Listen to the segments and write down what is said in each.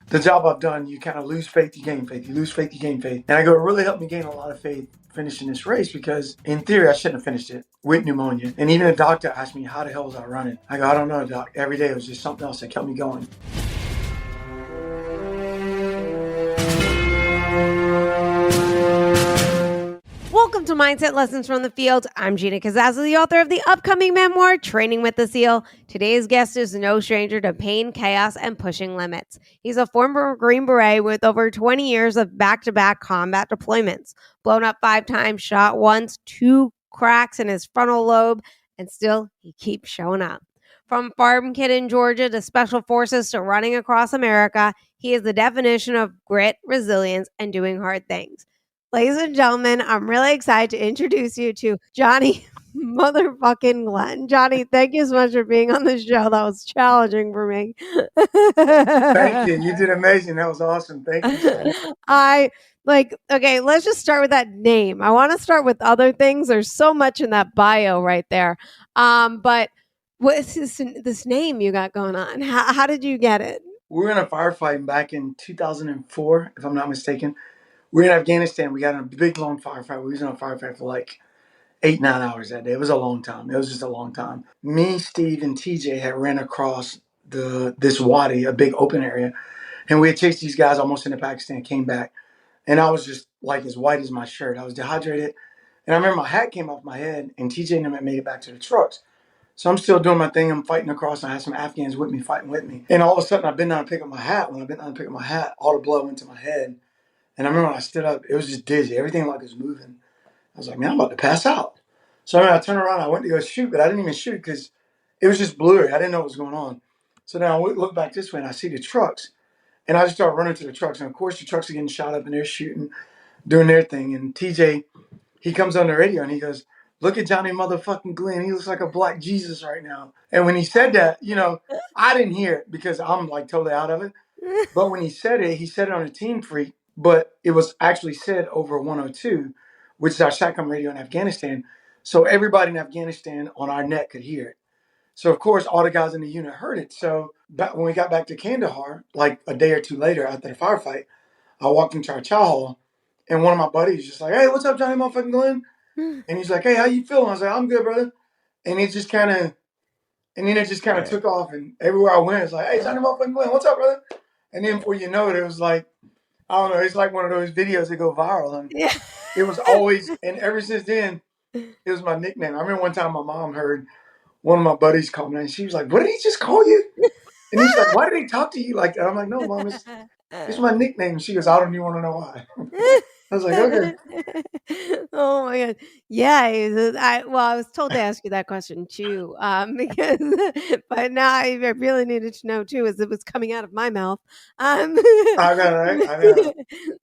the job I've done, you kind of lose faith, you gain faith. You lose faith, you gain faith. And I go, it really helped me gain a lot of faith finishing this race because in theory, I shouldn't have finished it with pneumonia. And even the doctor asked me, how the hell was I running? I go, I don't know, doc. Every day it was just something else that kept me going. Welcome to Mindset Lessons from the Field. I'm Gina Cazazza, the author of the upcoming memoir, Training with the SEAL. Today's guest is no stranger to pain, chaos, and pushing limits. He's a former Green Beret with over 20 years of back-to-back combat deployments. Blown up 5 times, shot once, 2 cracks in his frontal lobe, and still he keeps showing up. From farm kid in Georgia to special forces to running across America, he is the definition of grit, resilience, and doing hard things. Ladies and gentlemen, I'm really excited to introduce you to Johnny motherfucking Glenn. Johnny, thank you so much for being on the show. That was challenging for me. Thank you. You did amazing. That was awesome. Thank you so much. Okay, let's just start with that name. I want to start with other things. There's so much in that bio right there. But what is this name you got going on? How did you get it? We were in a firefight back in 2004, if I'm not mistaken. We were in Afghanistan. We got in a big, long firefight. We was in a firefight for like 8, 9 hours that day. It was a long time. It was just a long time. Me, Steve, and TJ had ran across this wadi, a big open area, and we had chased these guys almost into Pakistan, came back, and I was just like as white as my shirt. I was dehydrated, and I remember my hat came off my head, and TJ and them had made it back to the trucks. So I'm still doing my thing. I'm fighting across. I had some Afghans with me, fighting with me. And all of a sudden, I bent down to pick up my hat. When I bent down to pick up my hat, all the blood went to my head. And I remember when I stood up, it was just dizzy. Everything like was moving. I was like, man, I'm about to pass out. So I turned around. I went to go shoot, but I didn't even shoot because it was just blurry. I didn't know what was going on. So now I look back this way, and I see the trucks. And I just start running to the trucks. And, of course, the trucks are getting shot up, and they're shooting, doing their thing. And TJ, he comes on the radio, and he goes, look at Johnny motherfucking Glenn. He looks like a black Jesus right now. And when he said that, I didn't hear it because I'm like totally out of it. But when he said it on a Team Freak, but it was actually said over 102, which is our SATCOM radio in Afghanistan. So everybody in Afghanistan on our net could hear it. So, of course, all the guys in the unit heard it. So when we got back to Kandahar, like a day or two later after the firefight, I walked into our chow hall, and one of my buddies just like, hey, what's up, Johnny motherfucking Glenn? And he's like, hey, how you feeling? I was like, I'm good, brother. And it just kind of, and then it just kind of took off. And everywhere I went, it's like, hey, Johnny motherfucking Glenn, what's up, brother? And then before you know it, it was like, I don't know, it's like one of those videos that go viral. And it was always, and ever since then, it was my nickname. I remember one time my mom heard one of my buddies call me, and she was like, what did he just call you? And he's like, why did he talk to you like that? I'm like, no, Mom, it's my nickname. And she goes, I don't even want to know why. I was like, okay. Oh my God. Yeah. I was told to ask you that question too. Because, but now I really needed to know too, as it was coming out of my mouth. I know, right? I know.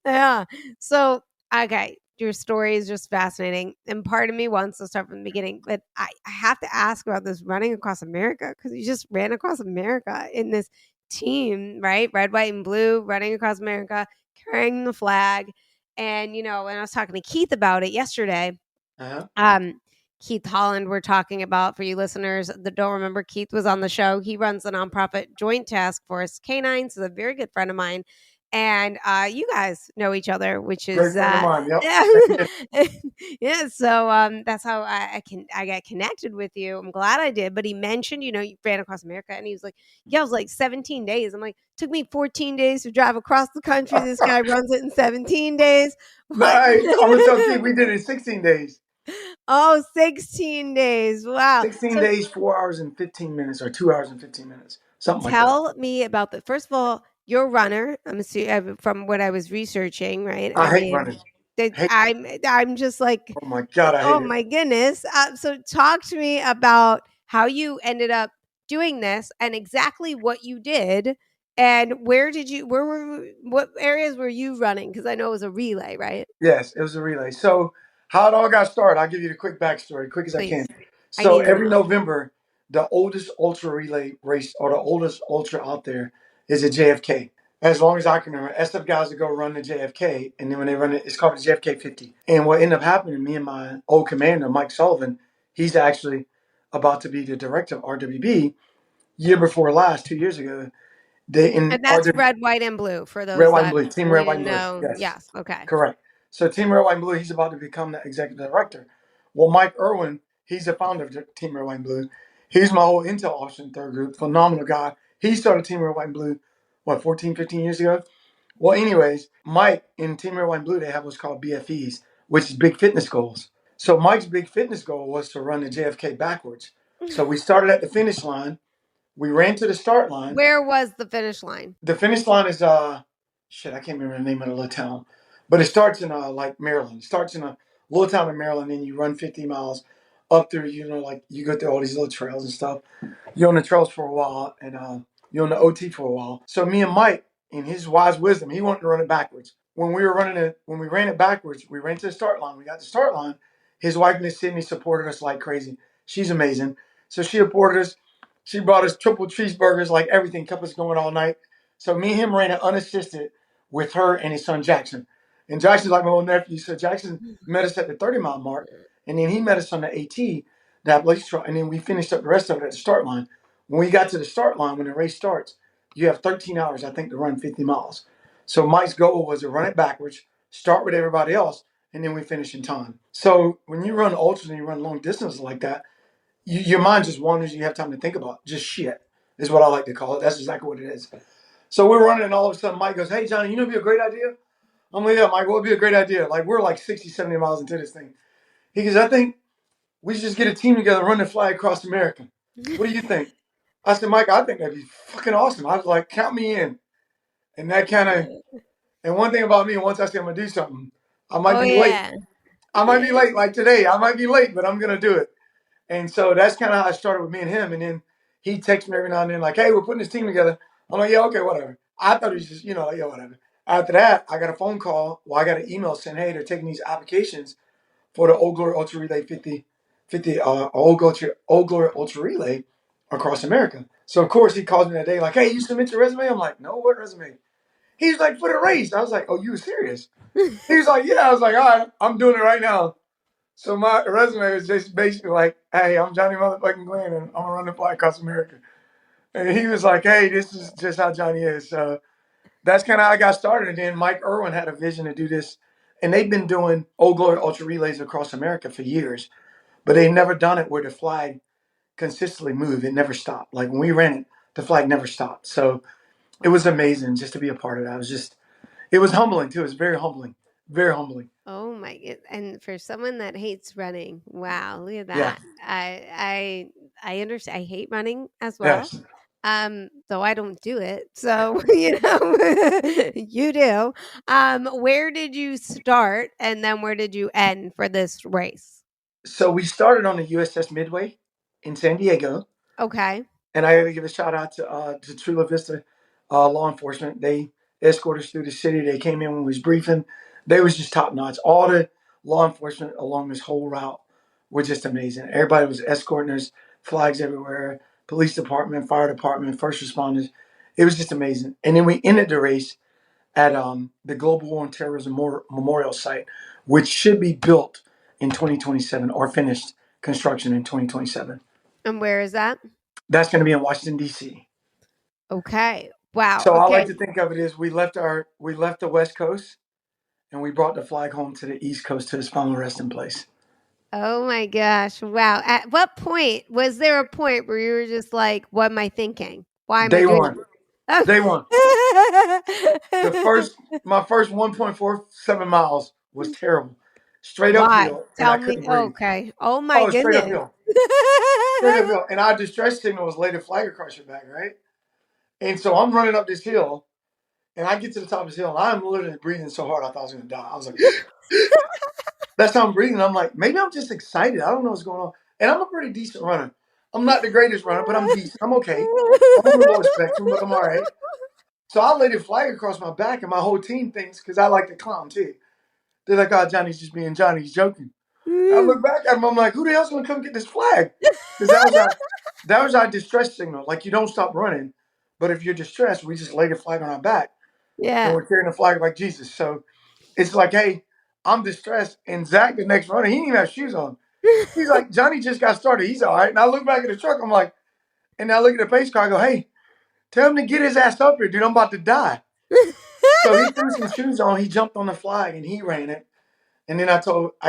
Yeah. So, okay. Your story is just fascinating. And part of me wants to start from the beginning, but I have to ask about this running across America, because you just ran across America in this team, right? Red, white, and blue, running across America, carrying the flag. And, when I was talking to Keith about it yesterday, Keith Holland, we're talking about, for you listeners that don't remember, Keith was on the show. He runs the nonprofit Joint Task Force Canines. He's a very good friend of mine. And you guys know each other, which is great friend of mine. Yep. yeah. So that's how I got connected with you. I'm glad I did. But he mentioned, you ran across America, and he was like, yeah, it was like 17 days. I'm like, took me 14 days to drive across the country. This guy runs it in 17 days. Right. I'm gonna tell you, we did it in 16 days. Oh, 16 days. Wow. 16 days, 4 hours and 15 minutes, or 2 hours and 15 minutes. Something like that. Tell me about the, first of all, you're a runner. I'm assuming, from what I was researching, right? I hate running. I'm just like, oh my God, I hate it. Oh my goodness. So talk to me about how you ended up doing this and exactly what you did, and what areas were you running? Because I know it was a relay, right? Yes, it was a relay. So how it all got started, I'll give you the quick backstory, quick as I can. I So need to every know. November, the oldest ultra relay race, or the oldest ultra out there, is at JFK. As long as I can remember, SF guys would go run the JFK, and then when they run it, it's called the JFK 50. And what ended up happening, me and my old commander, Mike Sullivan, he's actually about to be the director of RWB year before last, 2 years ago. They in And are that's the red, white, and blue for red, those white, and that blue. Team red, we white, and didn't blue. know. Yes, Yes. Okay. correct. So Team red, white, and blue. He's about to become the executive director. Well, Mike Irwin, he's the founder of Team red, white, and blue. He's my whole intel officer in third group. Phenomenal guy. He started Team red, white, and blue. What 14, 15 years ago? Well, anyways, Mike in Team red, white, and blue, they have what's called BFEs, which is big fitness goals. So Mike's big fitness goal was to run the JFK backwards. So we started at the finish line. We ran to the start line. Where was the finish line? The finish line is shit, I can't remember the name of the little town. But it starts in like Maryland. It starts in a little town in Maryland, and you run 50 miles up through, like you go through all these little trails and stuff. You're on the trails for a while, and you're on the OT for a while. So me and Mike, in his wise wisdom, he wanted to run it backwards. When we ran it backwards, we ran to the start line. We got to the start line. His wife, Miss Sydney, supported us like crazy. She's amazing. So she supported us. She brought us triple cheeseburgers, like everything, kept us going all night. So me and him ran it unassisted with her and his son Jackson. And Jackson's like my little nephew. So Jackson met us at the 30-mile mark, and then he met us on the AT, that race truck, and then we finished up the rest of it at the start line. When we got to the start line, when the race starts, you have 13 hours, I think, to run 50 miles. So Mike's goal was to run it backwards, start with everybody else, and then we finish in time. So when you run ultras and you run long distances like that, your mind just wanders. You have time to think about just shit, is what I like to call it. That's exactly what it is. So we're running, and all of a sudden Mike goes, "Hey, Johnny, you know, it'd be a great idea." I'm like, "Yeah, Mike, what would be a great idea?" Like, we're like 60, 70 miles into this thing. He goes, "I think we should just get a team together, run the flag across America. What do you think?" I said, "Mike, I think that'd be fucking awesome." I was like, "Count me in." And that kind of, and one thing about me, once I say I'm gonna do something, I might Oh be late. yeah. I might be late, like today. I might be late, but I'm gonna do it. And so that's kind of how I started with me and him. And then he texts me every now and then, like, "Hey, we're putting this team together." I'm like, "Yeah, okay, whatever." I thought it was just, like, "Yeah, whatever." After that, I got a phone call. Well, I got an email saying, "Hey, they're taking these applications for the Old Glory Ultra Relay 50 Old Glory Ultra Relay across America." So, of course, he calls me that day, like, "Hey, you submit your resume?" I'm like, "No, what resume?" He's like, "For the race." I was like, "Oh, you were serious?" He's like, "Yeah." I was like, "All right, I'm doing it right now." So my resume was just basically like, "Hey, I'm Johnny motherfucking Glenn, and I'm gonna run the fly across America." And he was like, "Hey, this is just how Johnny is." So that's kind of how I got started. And then Mike Irwin had a vision to do this, and they've been doing Old Glory Ultra Relays across America for years, but they never done it where the flag consistently moved. It never stopped. Like when we ran it, the flag never stopped. So it was amazing just to be a part of that. It was humbling too. It was very humbling, very humbling. Oh my god! And for someone that hates running, wow, look at Yeah. that. I understand. I hate running as well. Yes. Though I don't do it. So, you do. Where did you start and then where did you end for this race? So we started on the USS Midway in San Diego, Okay. and I got to give a shout out to Chula Vista law enforcement. They escorted us through the city. They came in when we was briefing. They was just top notch. All the law enforcement along this whole route were just amazing. Everybody was escorting us, flags everywhere, police department, fire department, first responders. It was just amazing. And then we ended the race at the Global War on Terrorism Memorial Site, which should be built in 2027 or finished construction in 2027. And where is that? That's going to be in Washington, D.C. Okay. Wow. So I like Okay. to think of it as we left the West Coast and we brought the flag home to the East Coast to its final resting place. Oh my gosh. Wow. At what point was there a point where you were just like, what am I thinking? Why am I Day doing one. this? Day one. My first 1.47 miles was terrible. Straight Why? uphill, and I Tell me. couldn't breathe. Okay. Oh my Oh, straight goodness. uphill. Straight uphill. And our distress signal was laid a flag across your back, right? And so I'm running up this hill, and I get to the top of this hill, and I'm literally breathing so hard I thought I was going to die. I was like, that's how I'm breathing. I'm like, maybe I'm just excited. I don't know what's going on. And I'm a pretty decent runner. I'm not the greatest runner, but I'm decent. I'm okay. I'm on the lower spectrum, but I'm all right. So I laid a flag across my back, and my whole team thinks, because I like to clown too. They're like, "Oh, Johnny's just being Johnny. He's joking." I look back at him. I'm like, "Who the hell's going to come get this flag?" Because that was our distress signal. Like, you don't stop running, but if you're distressed, we just lay the flag on our back, and Yeah. we're carrying the flag like Jesus. So it's like, "Hey, I'm distressed," and Zach, the next runner, he didn't even have shoes on. He's like, "Johnny just got started. He's all right." And I look back at the truck. I'm like, and I look at the pace car. I go, "Hey, Tell him to get his ass up here, dude. I'm about to die. So he threw some shoes on. He jumped on the flag and he ran it. And then I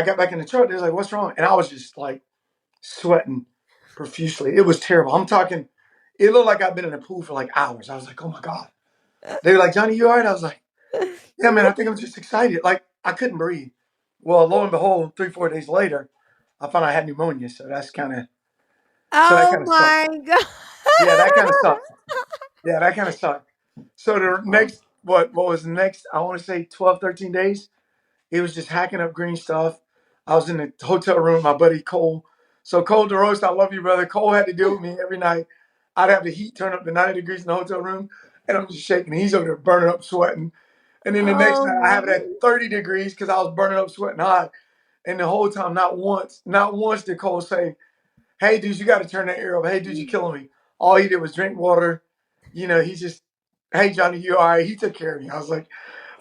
got back in the truck. They was like, "What's wrong?" And I was just like sweating profusely. It was terrible. I'm talking, it looked like I've been in a pool for like hours. I was like, "Oh my God." They were like, "Johnny, you all right?" I was like, "Yeah, man, I think I'm just excited." Like, I couldn't breathe. Well, lo and behold, 3, 4 days later, I found I had pneumonia. So that Oh kind of sucked. my God. Yeah, that kind of sucked. Yeah, that kind of sucked. So the next, what was the next, I want to say 12, 13 days, he was just hacking up green stuff. I was in the hotel room with my buddy Cole. So Cole DeRoast, I love you, brother. Cole had to deal with me every night. I'd have the heat turn up to 90 degrees in the hotel room, and I'm just shaking. He's over there burning up, sweating. And then the next Oh night, I have it my. at 30 degrees because I was burning up, sweating hot. And the whole time, not once did Cole say, "Hey, dude, you got to turn that air up. Hey, dude, you're killing me." All he did was drink water. He just, "Hey, Johnny, you all right?" He took care of me. I was like,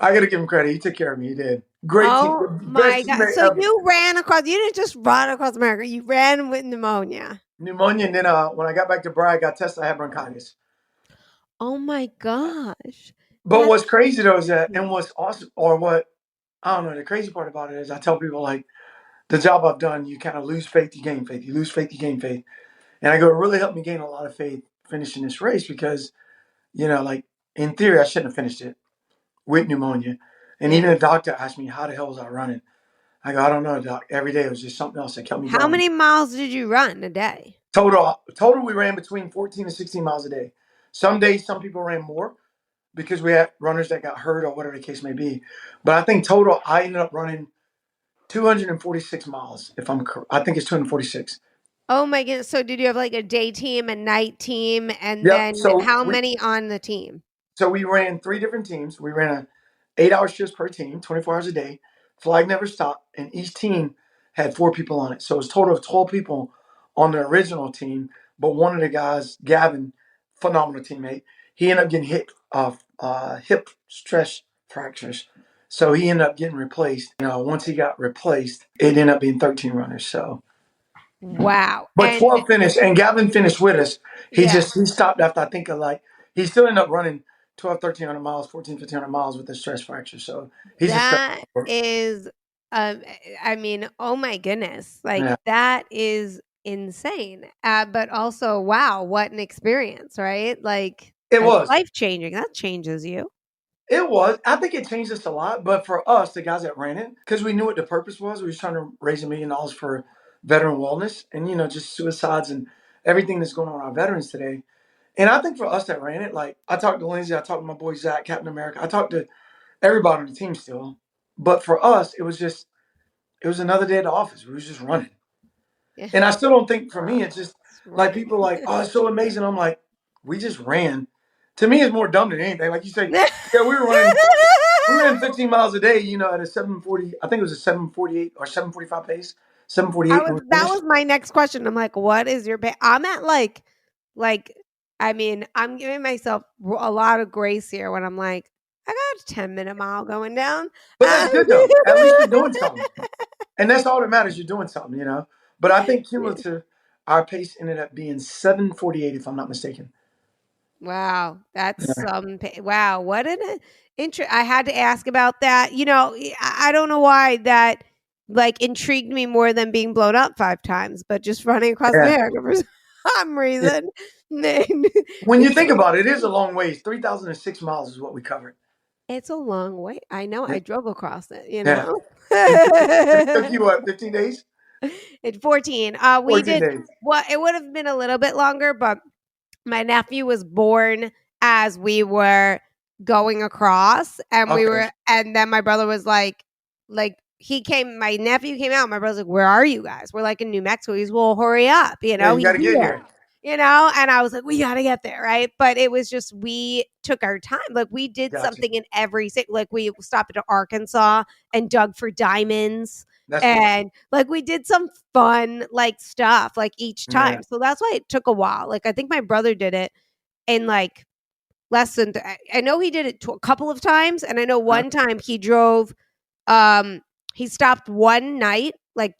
I got to give him credit. He took care of me. He did. Great team. The Oh best my God. teammate So ever. you ran across, you didn't just run across America, you ran with pneumonia. Pneumonia. And then when I got back to Bragg, I got tested. I had bronchitis. Oh my gosh. But That's what's crazy though is that, and crazy. what's awesome, or what, I don't know, the crazy part about it is I tell people like, the job I've done, you kind of lose faith, you gain faith. You lose faith, you gain faith. And I go, it really helped me gain a lot of faith finishing this race because, like in theory, I shouldn't have finished it with pneumonia. And Yeah. even the doctor asked me, how the hell was I running? I go, I don't know, doc. Every day it was just something else that kept me How going. many miles did you run a day? Total, we ran between 14 and 16 miles a day. Some days, some people ran more because we had runners that got hurt or whatever the case may be. But I think total, I ended up running 246 miles. If I'm correct, I think it's 246. Oh my goodness. So did you have like a day team, a night team, and Yep. then So how we many on the team? So we ran 3 different teams. We ran a 8 hour shifts per team, 24 hours a day. Flag never stopped, and each team had 4 people on it. So it was a total of 12 people on the original team. But one of the guys, Gavin, phenomenal teammate, he ended up getting hip stress fractures. So he ended up getting replaced. Once he got replaced, it ended up being 13 runners. So, Wow. but And 12 finished, and Gavin finished with us. yeah, He stopped after I think of like he still ended up running 12, 1,300 miles, 14, 1,500 miles with a stress fracture. So he's a special that sport. is, I mean, oh my goodness. Like Yeah, that is insane. But also, wow, what an experience, right? Like it that's was. life changing. That changes you. It was. I think it changed us a lot. But for us, the guys that ran it, because we knew what the purpose was, we was trying to raise $1 million for veteran wellness and, just suicides and everything that's going on with our veterans today. And I think for us that ran it, like I talked to Lindsay, I talked to my boy Zach, Captain America, I talked to everybody on the team still. But for us, it was another day at the office. We was just running. Yeah. And I still don't think for me, it's just like Running. people like, oh, it's so amazing. I'm like, we just ran. To me, it's more dumb than anything. Like you say, yeah, we ran 15 miles a day, at a 740, I think it was a 748 or 745 pace, 748 when we That was finished. my next question. I'm like, what is your pay? I'm at like, I mean, I'm giving myself a lot of grace here when I'm like, I got a 10-minute mile going down. But that's good though. At least you're doing something. And that's all that matters. You're doing something. But I think cumulative, our pace ended up being 748, if I'm not mistaken. Wow, that's Yeah. wow. What an I had to ask about that. I don't know why that like intrigued me more than being blown up 5 times, but just running across Yeah. America for some Yeah. reason When you think intrigued. about it, it is a long ways. 3,006 miles is what we covered. It's a long way. I know. Yeah. I drove across it. Yeah. It took you what, 15 days? At 14, we 14 did. days. Well, it would have been a little bit longer, but my nephew was born as we were going across, and Okay. and then my brother was like he came, my nephew came out. My brother's like, "Where are you guys?" We're like in New Mexico. He's, "Well, hurry up," Yeah, you he's got to get here. here. And I was like, we got to get there, right? But it was just, we took our time. Like we did Gotcha. something in every state. Like we stopped at Arkansas and dug for diamonds, That's cool. and like we did some fun like stuff like each Yeah. time. So that's why it took a while. Like I think my brother did it in like less than I know he did it a couple of times, and I know Huh? one time he drove um he stopped one night like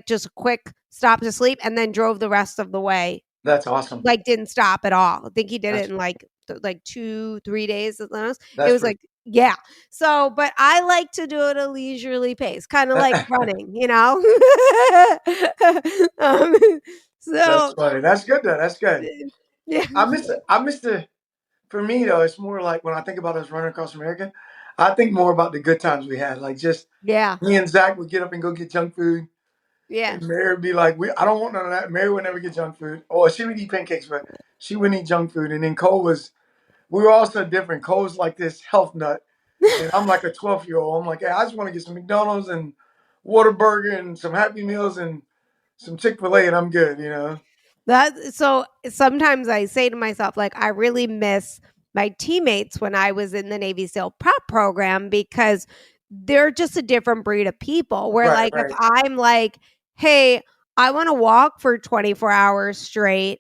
just a quick stop to sleep, and then drove the rest of the way, That's awesome. like didn't stop at all. I think he did it Gotcha. in like like 2-3 days at the most. It That's was pretty. like, yeah. So, but I like to do it at a leisurely pace, kind of like running, you know? um, That's so, funny. That's good though. That's good. yeah, I miss it. I miss the. For me though, it's more like when I think about us running across America, I think more about the good times we had. Like just yeah, me and Zach would get up and go get junk food, yeah. and Mary would be like, I don't want none of that." Mary would never get junk food, or she would eat pancakes, but she wouldn't eat junk food. And then Cole was. We were all so different. Cole's like this health nut, and I'm like a 12-year-old. I'm like, hey, I just want to get some McDonald's and Whataburger and some Happy Meals and some Chick-fil-A, and I'm good. You know. That so sometimes I say to myself, like, I really miss my teammates when I was in the Navy SEAL prep program because they're just a different breed of people. Where, Right. like, if Right. I'm like, hey, I want to walk for 24 hours straight,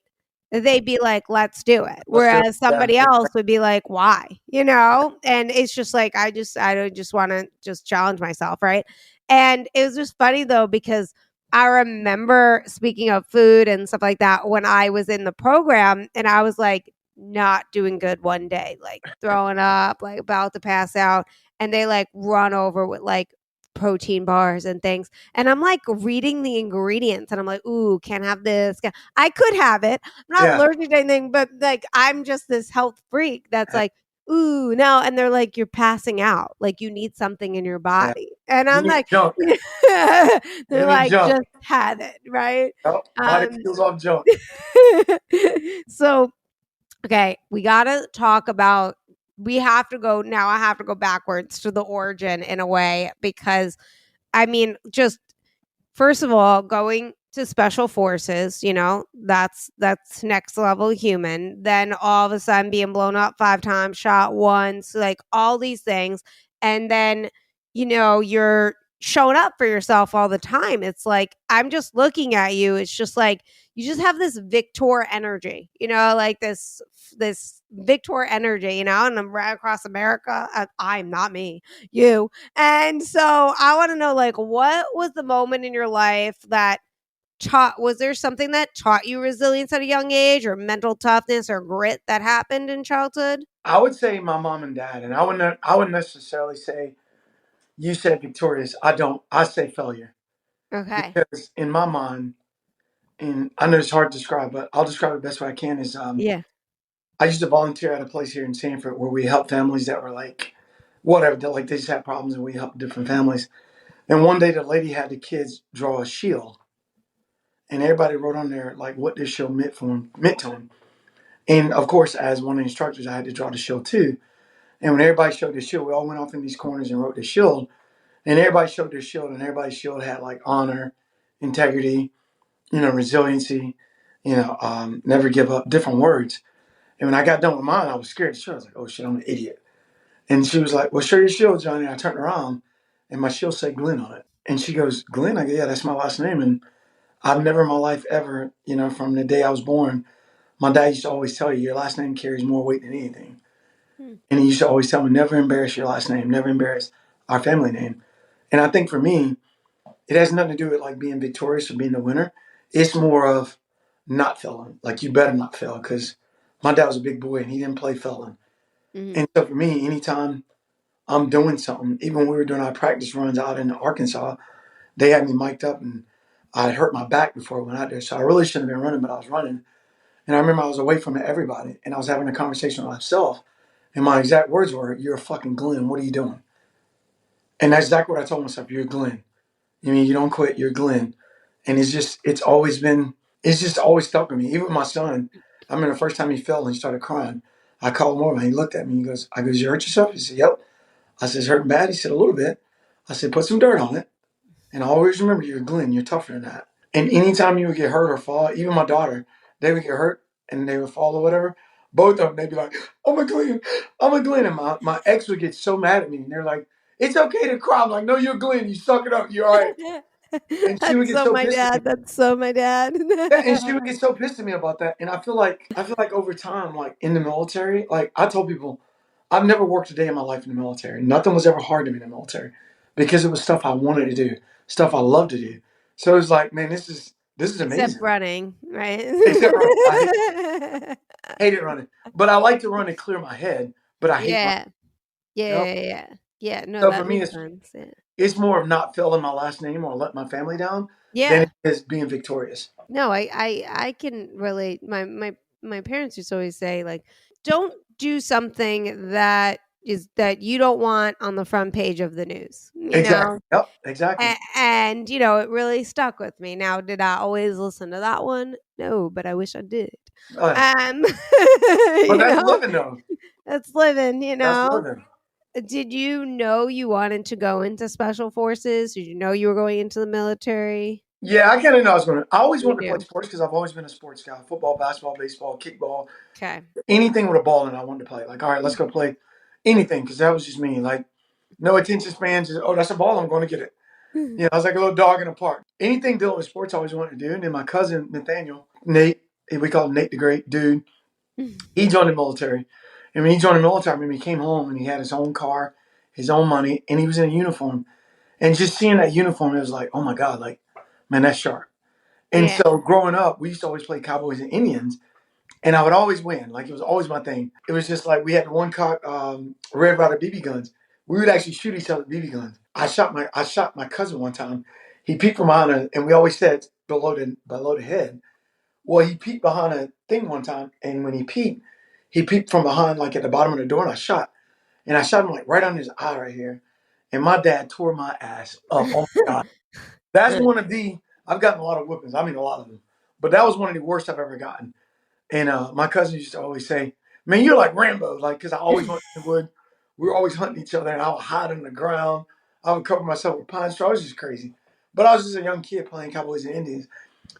they'd be like, let's do it. Let's do it. Whereas Yeah. somebody else would be like, why? You know? And it's just like, I don't just want to just challenge myself. Right. And it was just funny though, because I remember, speaking of food and stuff like that, when I was in the program and I was like not doing good one day, like throwing up, like about to pass out. And they like run over with like protein bars and things. And I'm like reading the ingredients and I'm like, ooh, can't have this. I could have it. I'm not Yeah. allergic to anything, but like I'm just this health freak that's like, ooh, no. And they're like, you're passing out. Like you need something in your Yeah. body. And You I'm need like, junk. You they're need like, junk. just have it, right? Yep. Body Um, feels off junk. so, okay, we got to talk about, we have to go now. I have to go backwards to the origin in a way because I mean, just first of all, going to special forces, you know, that's next level human. Then all of a sudden being blown up 5 times, shot once, like all these things. And then, you know, you're showing up for yourself all the time. It's like, I'm just looking at you. It's just like, you just have this Victor energy, you know, like this Victor energy, you know, and I'm right across America. I'm not me, you. And so I want to know, like, what was the moment in your life that was there something that taught you resilience at a young age or mental toughness or grit that happened in childhood? I would say my mom and dad, and I wouldn't necessarily say you said victorious. I don't. I say failure Okay. because in my mind, and I know it's hard to describe, but I'll describe it the best way I can. Is Yeah. I used to volunteer at a place here in Sanford where we help families that were like whatever, like they just had problems, and we helped different families. And one day the lady had the kids draw a shield, and everybody wrote on there like what this shield meant to them. And of course, as one of the instructors, I had to draw the shield too. And when everybody showed their shield, we all went off in these corners and wrote the shield. And everybody showed their shield, and everybody's shield had like honor, integrity, resiliency, never give up, different words. And when I got done with mine, I was scared. Sure, I was like, oh shit, I'm an idiot. And she was like, well, show your shield, Johnny. And I turned around, and my shield said Glenn on it. And she goes, Glenn? I go, yeah, that's my last name. And I've never in my life ever, from the day I was born, my dad used to always tell you, your last name carries more weight than anything. Hmm. And he used to always tell me, never embarrass your last name, never embarrass our family name. And I think for me, it has nothing to do with like being victorious or being a winner. It's more of not failing. Like you better not fail because my dad was a big boy and he didn't play failing. Mhm. And so for me, anytime I'm doing something, even when we were doing our practice runs out in Arkansas, they had me mic'd up and I had hurt my back before I went out there. So I really shouldn't have been running, but I was running. And I remember I was away from everybody and I was having a conversation with myself. And my exact words were, you're a fucking Glenn. What are you doing? And that's exactly what I told myself. You're Glenn. I mean, you don't quit. You're Glenn. And it's just always stuck with me. Even with my son, I remember the first time he fell and he started crying. I called him over and he looked at me. I goes, you hurt yourself? He said, yep. I said, it's hurting bad? He said, a little bit. I said, put some dirt on it. And I always remember you're Glenn. You're tougher than that. And anytime you would get hurt or fall, even my daughter, they would get hurt and they would fall or whatever. Both of them, they'd be like, I'm a Glenn. I'm a Glenn. And my ex would get so mad at me. And they're like, it's okay to cry. I'm like, no, you're Glenn. You suck it up. You're all right. And she would That's get so so my pissed at me. dad. That's so my dad. Yeah, and she would get so pissed at me about that. And I feel like over time, like in the military, like I told people, I've never worked a day in my life in the military. Nothing was ever hard to me in the military because it was stuff I wanted to do, stuff I loved to do. So it was like, man, this is Except amazing. running, right? Except for I hate Hated running. But I like to run to clear my head, but I hate running. Yeah. You know? Yeah, no, So for that me, makes sense, yeah. it's more of not failing my last name or let my family down than Yeah. it is being victorious. No, I can relate. My parents used to always say, like, "Don't do something that you don't want on the front page of the news," you Exactly. know? Yep. Exactly. And, it really stuck with me. Now, did I always listen to that one? No, but I wish I did. Oh, yeah. Um, But you that's know? living though. That's living, That's living. Did you know you wanted to go into special forces? Did you know you were going into the military? Yeah, I kind of know I was going to. I always You wanted to play do. sports because I've always been a sports guy: football, basketball, baseball, kickball, Okay. anything with a ball in. I wanted to play. Like, all right, let's go play anything because that was just me. Like, no attention span. Just that's a ball. I'm going to get it. I was like a little dog in a park. Anything dealing with sports, I always wanted to do. And then my cousin Nathaniel, Nate, we call him Nate the Great, dude. He joined the military, and when he joined the military, I mean, he came home and he had his own car, his own money, and he was in a uniform. And just seeing that uniform, it was like, oh my god, like, man, that's sharp. And Yeah. so growing up, we used to always play Cowboys and Indians, and I would always win. Like it was always my thing. It was just like we had one cock Red Ryder BB guns. We would actually shoot each other with BB guns. I shot my cousin one time. He peeked from behind us, and we always said below the head. Well, he peeked behind a thing one time, and when he peeked from behind, like at the bottom of the door, and I shot him like right on his eye right here, and my dad tore my ass up. Oh my god, that's one of the I've gotten a lot of whippings. I mean, a lot of them, but that was one of the worst I've ever gotten. And my cousin used to always say, "Man, you're like Rambo," like because I always went in the wood. We were always hunting each other, and I would hide in the ground. I would cover myself with pine straw. It was just crazy. But I was just a young kid playing Cowboys and Indians,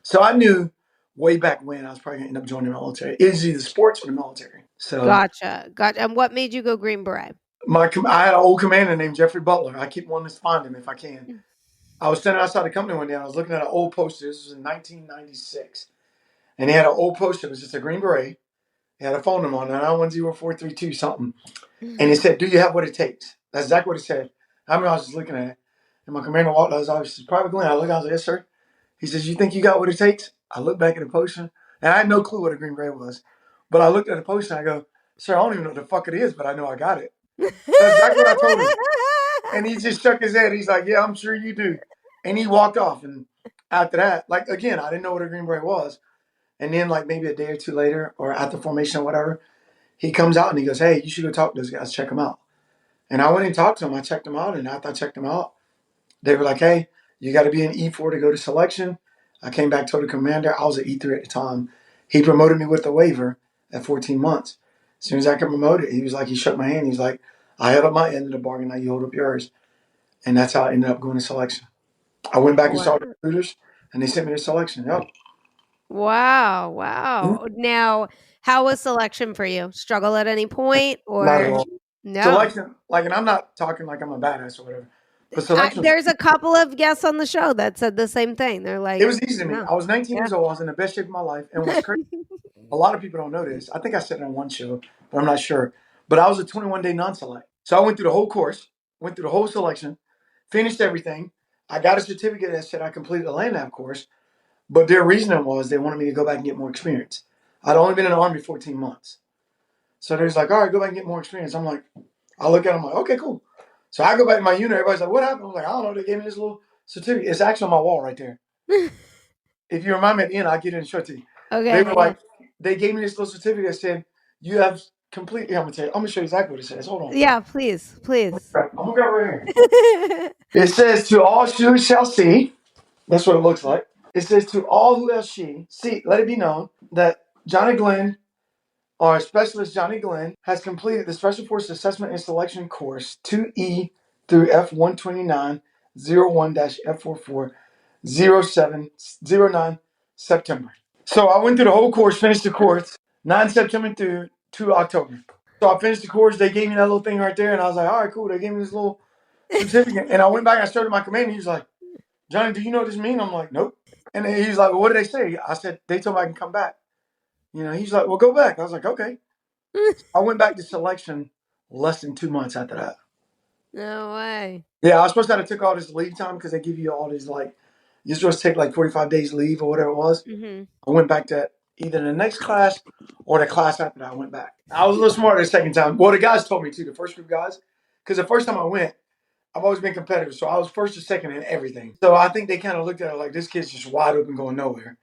so I knew way back when I was probably gonna end up joining the military. It was either sports or the military. So Gotcha. Gotcha. And what made you go Green Beret? I had an old commander named Jeffrey Butler. I keep wanting to find him if I can. I was standing outside the company one day. And I was looking at an old poster. This was in 1996, and he had an old poster. It was just a Green Beret. He had a phone number on it, 910-432 something. And he said, "Do you have what it takes?" That's exactly what he said. I remember I was just looking at it. And my commander walked out. I was Private Glenn. I looked, I was like, "Yes, sir." He says, "You think you got what it takes?" I looked back at the poster, and I had no clue what a Green Beret was. But I looked at the poster, and I go, "Sir, I don't even know what the fuck it is, but I know I got it." That's exactly what I told him. And he just shook his head. He's like, "Yeah, I'm sure you do." And he walked off. And after that, like, again, I didn't know what a Green Beret was. And then, like, maybe a day or two later, or at the formation or whatever, he comes out and he goes, "Hey, you should go talk to those guys, check them out." And I went and talked to them. I checked them out. And after I checked them out, they were like, "Hey, you got to be an E4 to go to selection." I came back, told the commander, I was an E3 at the time. He promoted me with a waiver at 14 months. As soon as I got promoted, he was like, he shook my hand. He's like, "I held up my end of the bargain. Now you hold up yours." And that's how I ended up going to selection. I went back and saw the Wow. recruiters, and they sent me to selection. Yep. Wow. Mhm. Wow. Now, how was selection for you? Struggle at any point Not at or all. no? Selection, like, and I'm not talking like I'm a badass or whatever, but selection, There's a couple of guests on the show that said the same thing. They're it like, was easy to me. no. I was 19 Yeah. years old. I was in the best shape of my life. And what's crazy, a lot of people don't know this. I think I said it on one show, but I'm not sure. But I was a 21-day non-select. So I went through the whole course, went through the whole selection, finished everything. I got a certificate that said I completed the land nav course, but their reasoning was they wanted me to go back and get more experience. I'd only been in the Army 14 months. So they was like, "All right, go back and get more experience." I'm like, I look at them like, "Okay, cool." So I go back to my unit. Everybody's like, "What happened?" I'm like, "I don't know. They gave me this little certificate. It's actually on my wall right there. If you remind me at the end, I'll get it and show it to you." They were Okay. Yeah. like, they gave me this little certificate that said, "You have completely." I'm gonna tell you. I'm gonna show you exactly what it says. Hold on. Yeah, please. Please. I'm gonna go right here. It says, "To all who shall see." That's what it looks like. It says, "To all who shall see, let it be known that Johnny Glenn, our specialist Johnny Glenn, has completed the Special Forces Assessment and Selection course 2E through F129 01-F44 0709 September." So I went through the whole course, finished the course, 9 September through 2 October. So I finished the course. They gave me that little thing right there, and I was like, "All right, cool." They gave me this little certificate, and I went back and I started my command. He was like, "Johnny, do you know what this means?" I'm like, "Nope." And then he's like, "Well, what did they say?" I said, "They told me I can come back." He's like, "Well, go back." I was like, "Okay." I went back to selection less than 2 months after that. No way. Yeah, I was supposed to have took all this leave time because they give you all these, like, you're supposed to take like 45 days leave or whatever it was. Hmm. I went back to either the next class or the class after that I went back. I was a little smarter the second time. Well, the guys told me too, the first group of guys, because the first time I went, I've always been competitive, so I was first or second in everything. So I think they kind of looked at it like this kid's just wide open going nowhere.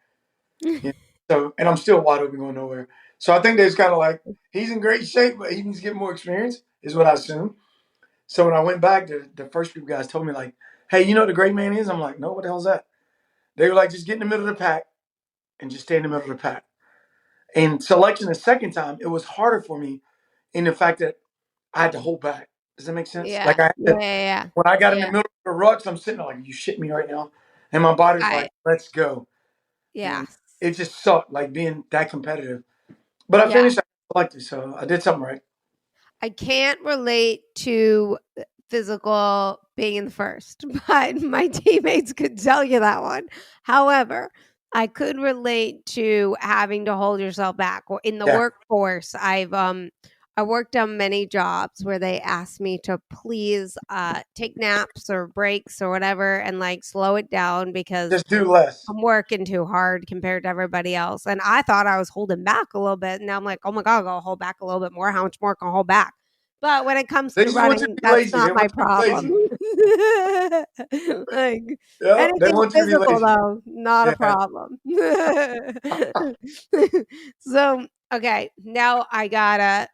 You know? So, and I'm still wide open going nowhere. So I think they was kind of like he's in great shape, but he needs to get more experience, is what I assume. So when I went back, the first group of guys told me like, "Hey, you know what the great man is?" I'm like, "No, what the hell's that?" They were like, "Just get in the middle of the pack and just stay in the middle of the pack." And selection the second time, it was harder for me in the fact that I had to hold back. Does that make sense? Yeah. Like I had Yeah. to, Yeah. when I got in the Yeah. middle of the ruts, I'm sitting there like, "You shit me right now," and my body's I like, "Let's go." yeah. And it just sucked, like being that competitive. But I Yeah. finished selected, so I did something right. I can't relate to physical being in the first, but my teammates could tell you that one. However, I could relate to having to hold yourself back. Or in the Yeah, workforce, I worked on many jobs where they asked me to please take naps or breaks or whatever and like slow it down because just do less. I'm working too hard compared to everybody else. And I thought I was holding back a little bit. And now I'm like, oh my God, I'll hold back a little bit more. How much more can I hold back? But when it comes They to just want you to running, be that's lazy. They not my want you to be problem. lazy. Like Yeah, they anything want you to be physical, lazy. though, not a Yeah. problem. So, okay, now I gotta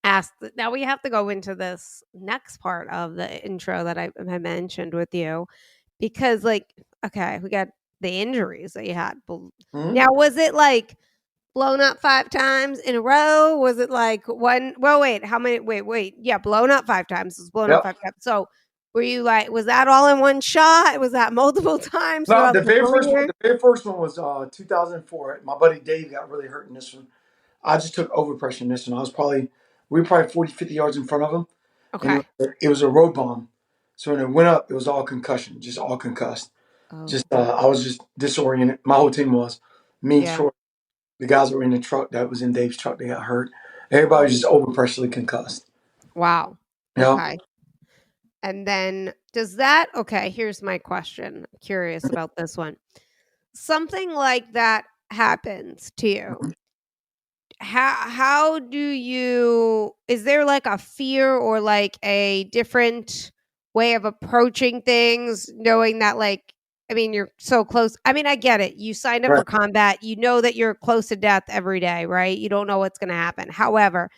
ask. Now we have to go into this next part of the intro that I mentioned with you because, like, okay, we got the injuries that you had. Mhm. Now, was it like blown up 5 times in a row? Was it like one well, wait, how many wait, yeah, blown up 5 times. It was blown up Yep. 5 times. So, were you like was that all in one shot? Was that multiple times No, throughout the career? the very first one was 2004. My buddy Dave got really hurt in this one. I just took overpressure in this one. We were probably 40, 50 yards in front of him, and Okay. it was a road bomb. So when it went up, it was all concussion, just all concussed. Oh, Just I was just disoriented. My whole team was me, yeah. Troy, the guys that were in the truck that was in Dave's truck. They got hurt. Everybody was just overpressurely concussed. Wow. Yeah. Okay. And then does that okay, here's my question. I'm curious about this one. Something like that happens to you. How do you is there like a fear or like a different way of approaching things knowing that like I mean you're so close. I mean I get it. You signed up for Right. combat. You know that you're close to death every day, right? You don't know what's going to happen. However,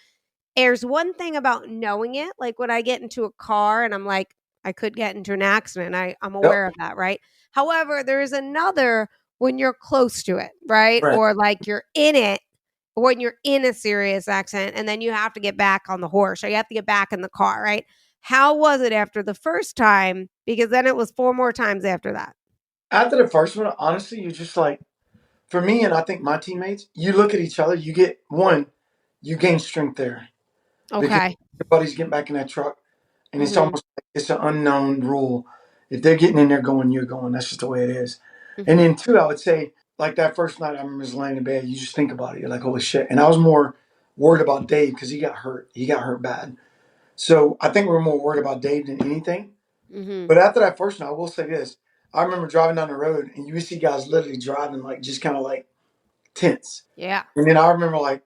there's one thing about knowing it, like when I get into a car and I'm like, I could get into an accident. I'm Yep. aware of that, right? However, there is another when you're close to it, right? Right. Or like you're in it when you're in a serious accident and then you have to get back on the horse or you have to get back in the car, right? How was it after the first time? Because then it was 4 more times after that. After the first one, honestly, you're just like, for me, and I think my teammates, you look at each other, you get one, you gain strength there because Okay. everybody's getting back in that truck, and it's Mhm. almost like it's an unknown rule. If they're getting in there going, you're going. That's just the way it is. And Mhm. then two, I would say, like that first night, I remember just laying in bed. You just think about it. You're like, holy shit. And I was more worried about Dave because he got hurt. He got hurt bad. So I think we were more worried about Dave than anything. Mhm. But after that first night, I will say this. I remember driving down the road and you would see guys literally driving like just kind of like tense. Yeah. And then I remember like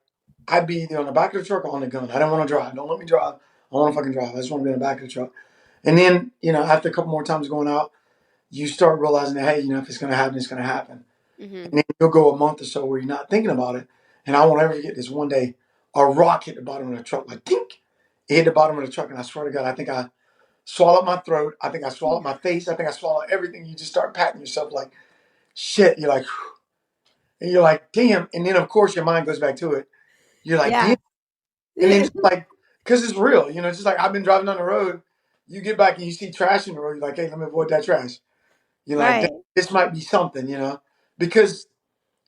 I'd be either on the back of the truck or on the gun. I don't want to drive. Don't let me drive. I want to fucking drive. I just want to be in the back of the truck. And then, after a couple more times going out, you start realizing that, hey, if it's going to happen, it's going to happen. Mhm. And then you'll go a month or so where you're not thinking about it. And I won't ever forget this one day, a rock hit the bottom of the truck, like, tink. It hit the bottom of the truck. And I swear to God, I think I swallowed my throat. I think I swallowed my face. I think I swallowed everything. You just start patting yourself like, shit. You're like, whew. And you're like, damn. And then, of course, your mind goes back to it. You're like, damn. Yeah. And then just like, because it's real, just like I've been driving down the road. You get back and you see trash in the road. You're like, hey, let me avoid that trash. You're like, Right. this might be something. Because,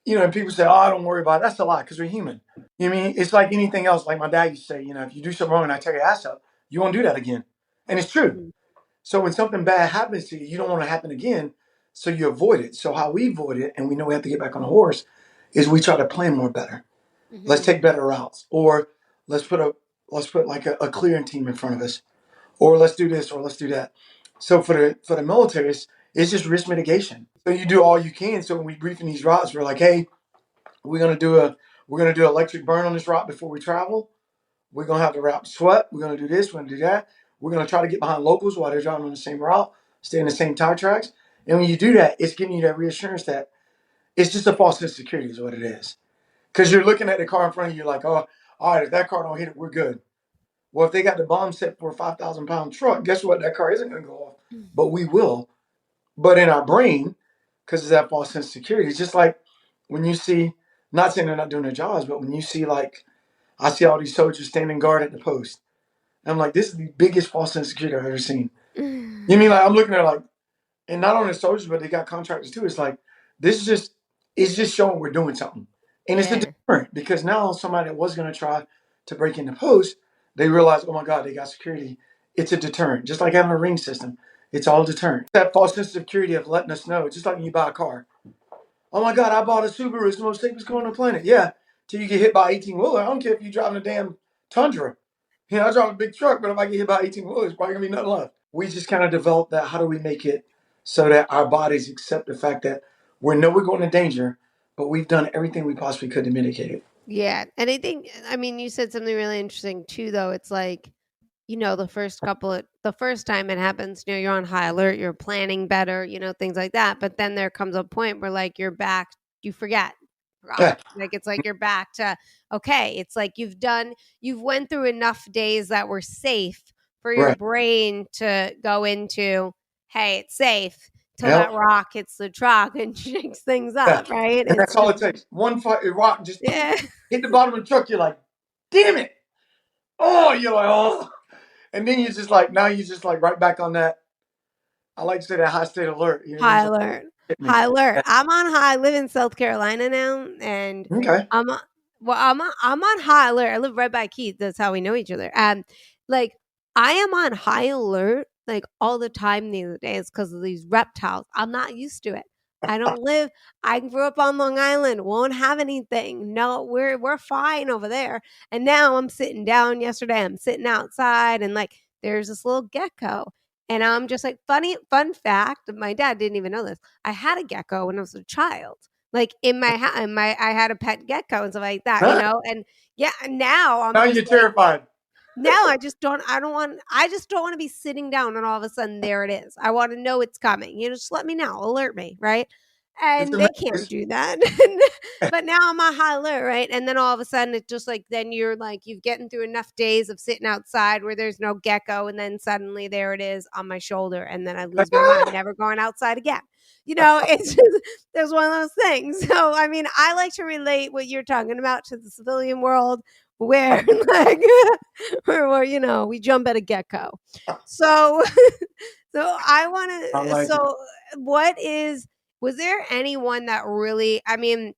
and people say, oh, don't worry about it. That's a lie because we're human. You know what I mean? It's like anything else. Like my dad used to say, if you do something wrong and I tear your ass up, you won't do that again. And it's true. Mhm. So when something bad happens to you, you don't want to happen again. So you avoid it. So how we avoid it, and we know we have to get back on the horse, is we try to plan more better. Let's Mhm. take better routes. Or let's put like a clearing team in front of us. Or let's do this or let's do that. So for the military, it's just risk mitigation. So you do all you can. So when we brief in these routes, we're like, hey, We're gonna do a electric burn on this rock before we travel. We're gonna have the route sweat. We're gonna do this. We're gonna do that. We're gonna try to get behind locals while they're driving on the same route, stay in the same tire tracks. And when you do that, it's giving you that reassurance that it's just a false sense of security is what it is. Because you're looking at the car in front of you like, oh, all right, if that car don't hit it, we're good. Well, if they got the bomb set for a 5,000 pound truck, guess what? That car isn't gonna go off, but we will. But in our brain, because it's that false sense of security, it's just like when you see, not saying they're not doing their jobs, but when you see like, I see all these soldiers standing guard at the post. And I'm like, this is the biggest false sense of security I've ever seen. You mean like I'm looking at like, and not only soldiers, but they got contractors too. It's like this is just it's just showing we're doing something. And it's a Yeah. deterrent because now somebody that was gonna try to break into post, they realize, oh my God, they got security. It's a deterrent. Just like having a ring system. It's all deterrent. That false sense of security of letting us know, just like when you buy a car. Oh my God, I bought a Subaru. It's the most safest car on the planet. Yeah, till you get hit by 18 wheeler. I don't care if you're driving a damn Tundra. You know, I drive a big truck, but if I get hit by 18 wheelers, it's probably gonna be nothing left. We just kind of developed that. How do we make it so that our bodies accept the fact that we know we're going to danger, but we've done everything we possibly could to mitigate it? Yeah. And I mean, you said something really interesting too, though. It's like, the first time it happens, you're on high alert, you're planning better, things like that. But then there comes a point where like you're back, you forgot. Yeah, Like it's like you're back to okay. It's like you've went through enough days that were safe for your right. brain to go into, hey, it's safe till Yep. that rock hits the truck and shakes things Yeah. up, right? And It's that's all just it takes. One rock just yeah. hit the bottom of the truck. You're like, damn it. Oh, you're like, oh. And then you're just like, now you're just like right back on that. I like to say that high state alert. You know, you're High just like, alert. hit me. High alert. Yeah. I'm on high. I live in South Carolina now, and Okay. I'm on, I'm on high alert. I live right by Keith. That's how we know each other. Like I am on high alert like all the time these days because of these reptiles. I'm not used to it. I don't live. I grew up on Long Island. Won't have anything. No, we're fine over there. And now I'm sitting down. Yesterday, I'm sitting outside, and like there's this little gecko. And I'm just like, fun fact. My dad didn't even know this. I had a gecko when I was a child. Like in I had a pet gecko and stuff like that, Huh? And yeah, now I'm Now just you're like, terrified. now I just don't want to be sitting down and all of a sudden there it is. I want to know it's coming. Just let me know, alert me, right? It's And they can't amazing. do that. But now I'm on high alert, right? And then all of a sudden it's just like then you're like you've getting through enough days of sitting outside where there's no gecko and then suddenly there it is on my shoulder and then I lose my mind, never going outside again. It's just there's one of those things. So I mean, I like to relate what you're talking about to the civilian world where like where we jump at a gecko. So so I want I to like it. so what is was there anyone that really I mean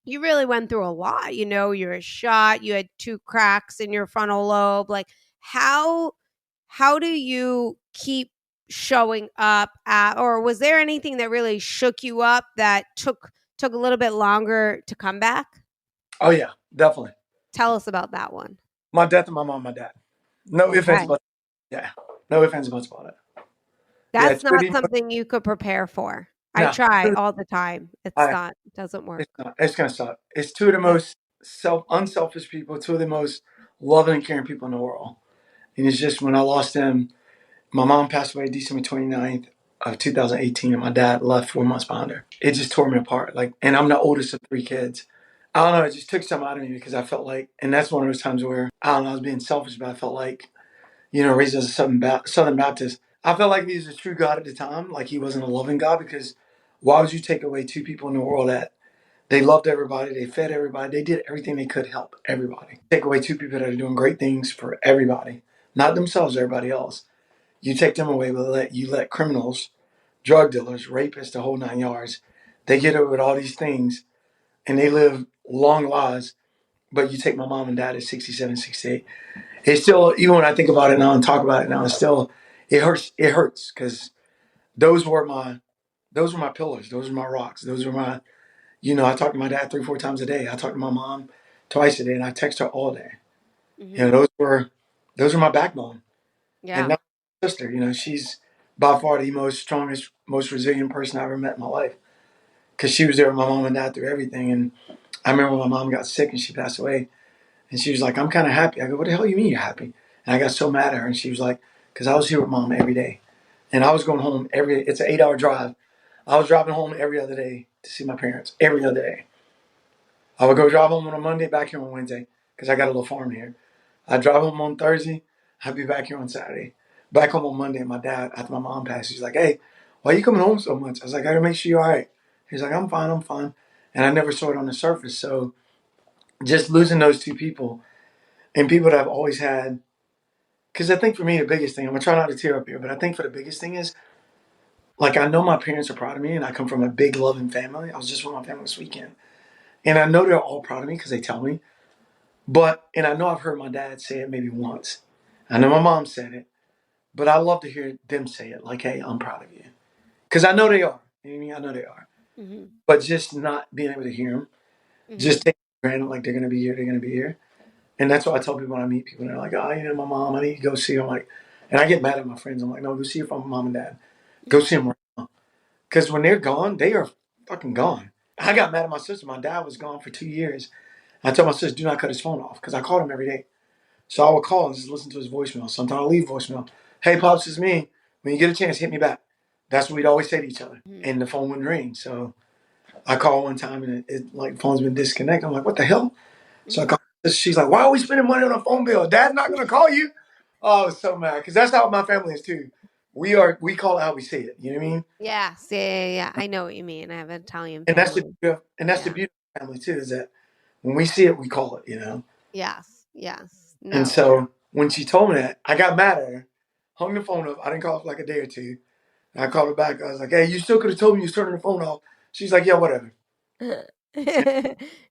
you really went through a lot, you were shot, you had two cracks in your frontal lobe, like how how do you keep showing up or was there anything that really shook you up that took a little bit longer to come back? Oh yeah, definitely. Tell us about that one. My death and my mom, my dad. No ifs, ands, Okay. buts. Yeah. No ifs, ands, buts about it. Yeah, That's two of not the something you could prepare for. I no, try all the time. I, It doesn't work. it's not. It's gonna suck. It's two of the Yeah. most unselfish people, two of the most loving and caring people in the world. And it's just when I lost them, my mom passed away December 29th of 2018, and my dad left 4 months behind her. It just tore me apart. Like, and I'm the oldest of three kids. I don't know. It just took something out of me because I felt like, and that's one of those times where I don't know. I was being selfish, but I felt like, raised as a Southern Baptist, I felt like he was a true God at the time. Like he wasn't a loving God because why would you take away two people in the world that they loved everybody, they fed everybody, they did everything they could help everybody. Take away two people that are doing great things for everybody, not themselves, everybody else. You take them away, but you let criminals, drug dealers, rapists, the whole 9 yards, they get away with all these things and they live long lives. But you take my mom and dad at 67, 68. It's still, even when I think about it now and talk about it now, it's still, it hurts. It hurts because those were my, those were my pillars. Those were my rocks. Those were my, I talk to my dad 3, 4 times a day. I talk to my mom twice a day, and I text her all day. Hmm. Those were my backbone. And Yeah. now my sister, she's by far the most strongest, most resilient person I ever met in my life. because she was there with my mom and dad through everything. And I remember when my mom got sick and she passed away, and she was like, "I'm kind of happy." I go, "What the hell you mean you're happy?" And I got so mad at her, and she was like, "Because I was here with mom every day, and I was going home every. It's an 8-hour drive. I was driving home every other day to see my parents every other day. I would go drive home on a Monday, back here on Wednesday, because I got a little farm here. I'd drive home on Thursday. I'd be back here on Saturday. Back home on Monday, and my dad, after my mom passed, he's like, "Hey, why are you coming home so much?" I was like, "I gotta make sure you're all right." He's like, "I'm fine, I'm fine." And I never saw it on the surface. So just losing those two people and people that I've always had, because I think for me, the biggest thing, I'm gonna try not to tear up here, but I think for the biggest thing is, like, I know my parents are proud of me and I come from a big loving family. I was just with my family this weekend. And I know they're all proud of me because they tell me. And I know I've heard my dad say it maybe once. I know my mom said it, but I love to hear them say it, like, "Hey, I'm proud of you." Because I know they are. You know what I mean? I know they are. Mm-hmm. But just not being able to hear them, Mm-hmm. just take it for granted, like they're going to be here, they're going to be here. And that's what I tell people when I meet people. They're like, "Oh, my mom, I need to go see her." I'm like, and I get mad at my friends. I'm like, "No, go see your mom and dad. Go see them right now." Because when they're gone, they are fucking gone. I got mad at my sister. My dad was gone for 2 years. I told my sister, "Do not cut his phone off," because I called him every day. So I would call and just listen to his voicemail. Sometimes I'll leave voicemail. "Hey, Pops, it's me. When you get a chance, hit me back." That's what we'd always say to each other. Mm-hmm. And the phone wouldn't ring. So I called one time and it like, phone's been disconnected. I'm like, "What the hell?" So I called. She's like, "Why are we spending money on a phone bill? Dad's not going to call you." Oh, I was so mad because that's how my family is too. We call it how we say it. You know what I mean? Yes, yeah. I know what you mean. I have an Italian And that's the family. the Yeah. beauty of family too, is that when we see it, we call it. You know. Yes. Yes. And No. so when she told me that, I got mad at her, hung the phone up. I didn't call her for like a day or two. And I called her back. I was like, "Hey, you still could have told me you was turning the phone off." She's like, "Yeah, whatever." And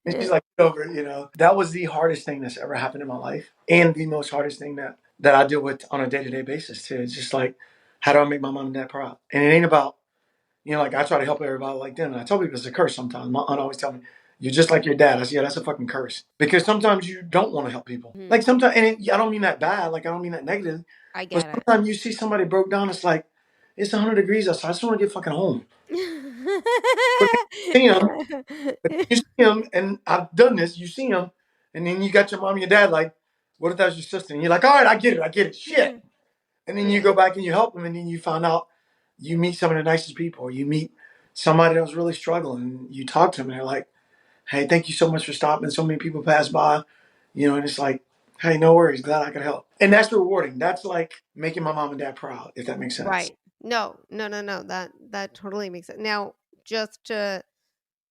she's like, "Get over it, you know." That was the hardest thing that's ever happened in my life. And the most hardest thing that I deal with on a day-to-day basis too. It's just like, how do I make my mom and dad proud? And it ain't about, like I try to help everybody like them. And I tell people it's a curse sometimes. My aunt always tell me, "You're just like your dad." I said, "Yeah, that's a fucking curse." Because sometimes you don't want to help people. Mhm. Like sometimes, I don't mean that bad. Like I don't mean that negative. I But get it. sometimes you see somebody broke down. It's like, it's 100 degrees outside. I just want to get fucking home. But then you see them, and I've done this. You see them, and then you got your mom and your dad like, "What if that was your sister?" And you're like, "All right, I get it, shit." And then you Yeah. go back and you help them, and then you find out you meet some of the nicest people, or you meet somebody that was really struggling, and you talk to them, and they're like, "Hey, thank you so much for stopping. So many people pass by, and it's like, hey, no worries, glad I could help." And that's rewarding. That's like making my mom and dad proud, if that makes sense. Right. No. That totally makes sense. Now, just to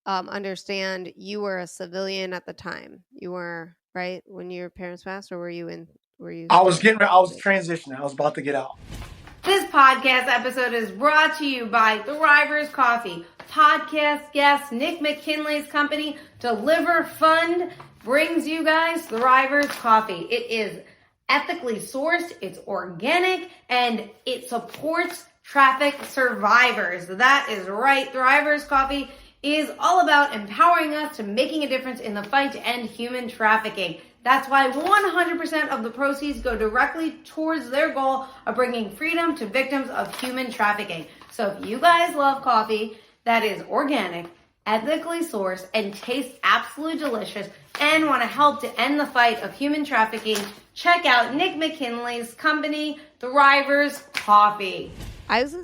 understand, you were a civilian at the time. You were right when your parents passed, or were you in? Were you still? I was transitioning. I was about to get out. This podcast episode is brought to you by Thrivers Coffee. Podcast guest Nick McKinley's company, Deliver Fund, brings you guys Thrivers Coffee. It is ethically sourced, it's organic, and it supports traffic survivors. That is right. Thrivers Coffee is all about empowering us to making a difference in the fight to end human trafficking. That's why 100% of the proceeds go directly towards their goal of bringing freedom to victims of human trafficking. So if you guys love coffee that is organic, ethically sourced, and tastes absolutely delicious, and want to help to end the fight of human trafficking, check out Nick McKinley's company, Thrivers Coffee.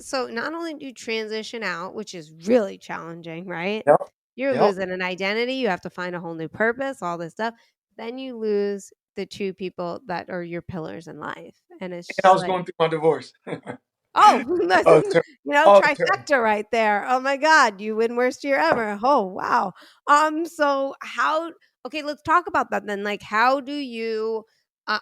So not only do you transition out, which is really challenging, right? Yep. You're Yep. losing an identity. You have to find a whole new purpose, all this stuff. Then you lose the two people that are your pillars in life. And it's And I just was like, going through my divorce. oh, that's, Oh, terrible. Oh, terrible. trifecta right there. Oh my God, you win worst year ever. Oh, wow. So okay, let's talk about that then. Like, how do you,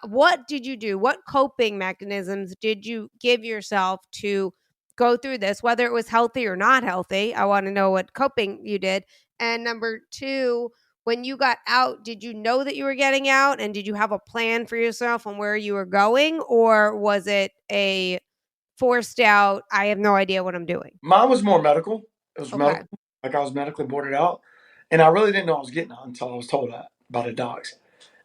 what did you do? What coping mechanisms did you give yourself to go through this, whether it was healthy or not healthy? I want to know what coping you did. And number two, when you got out, did you know that you were getting out, and did you have a plan for yourself on where you were going, or was it a forced out, I have no idea what I'm doing? Mine was more medical. It was Okay. medical. Like I was medically boarded out. And I really didn't know I was getting out until I was told that by the docs.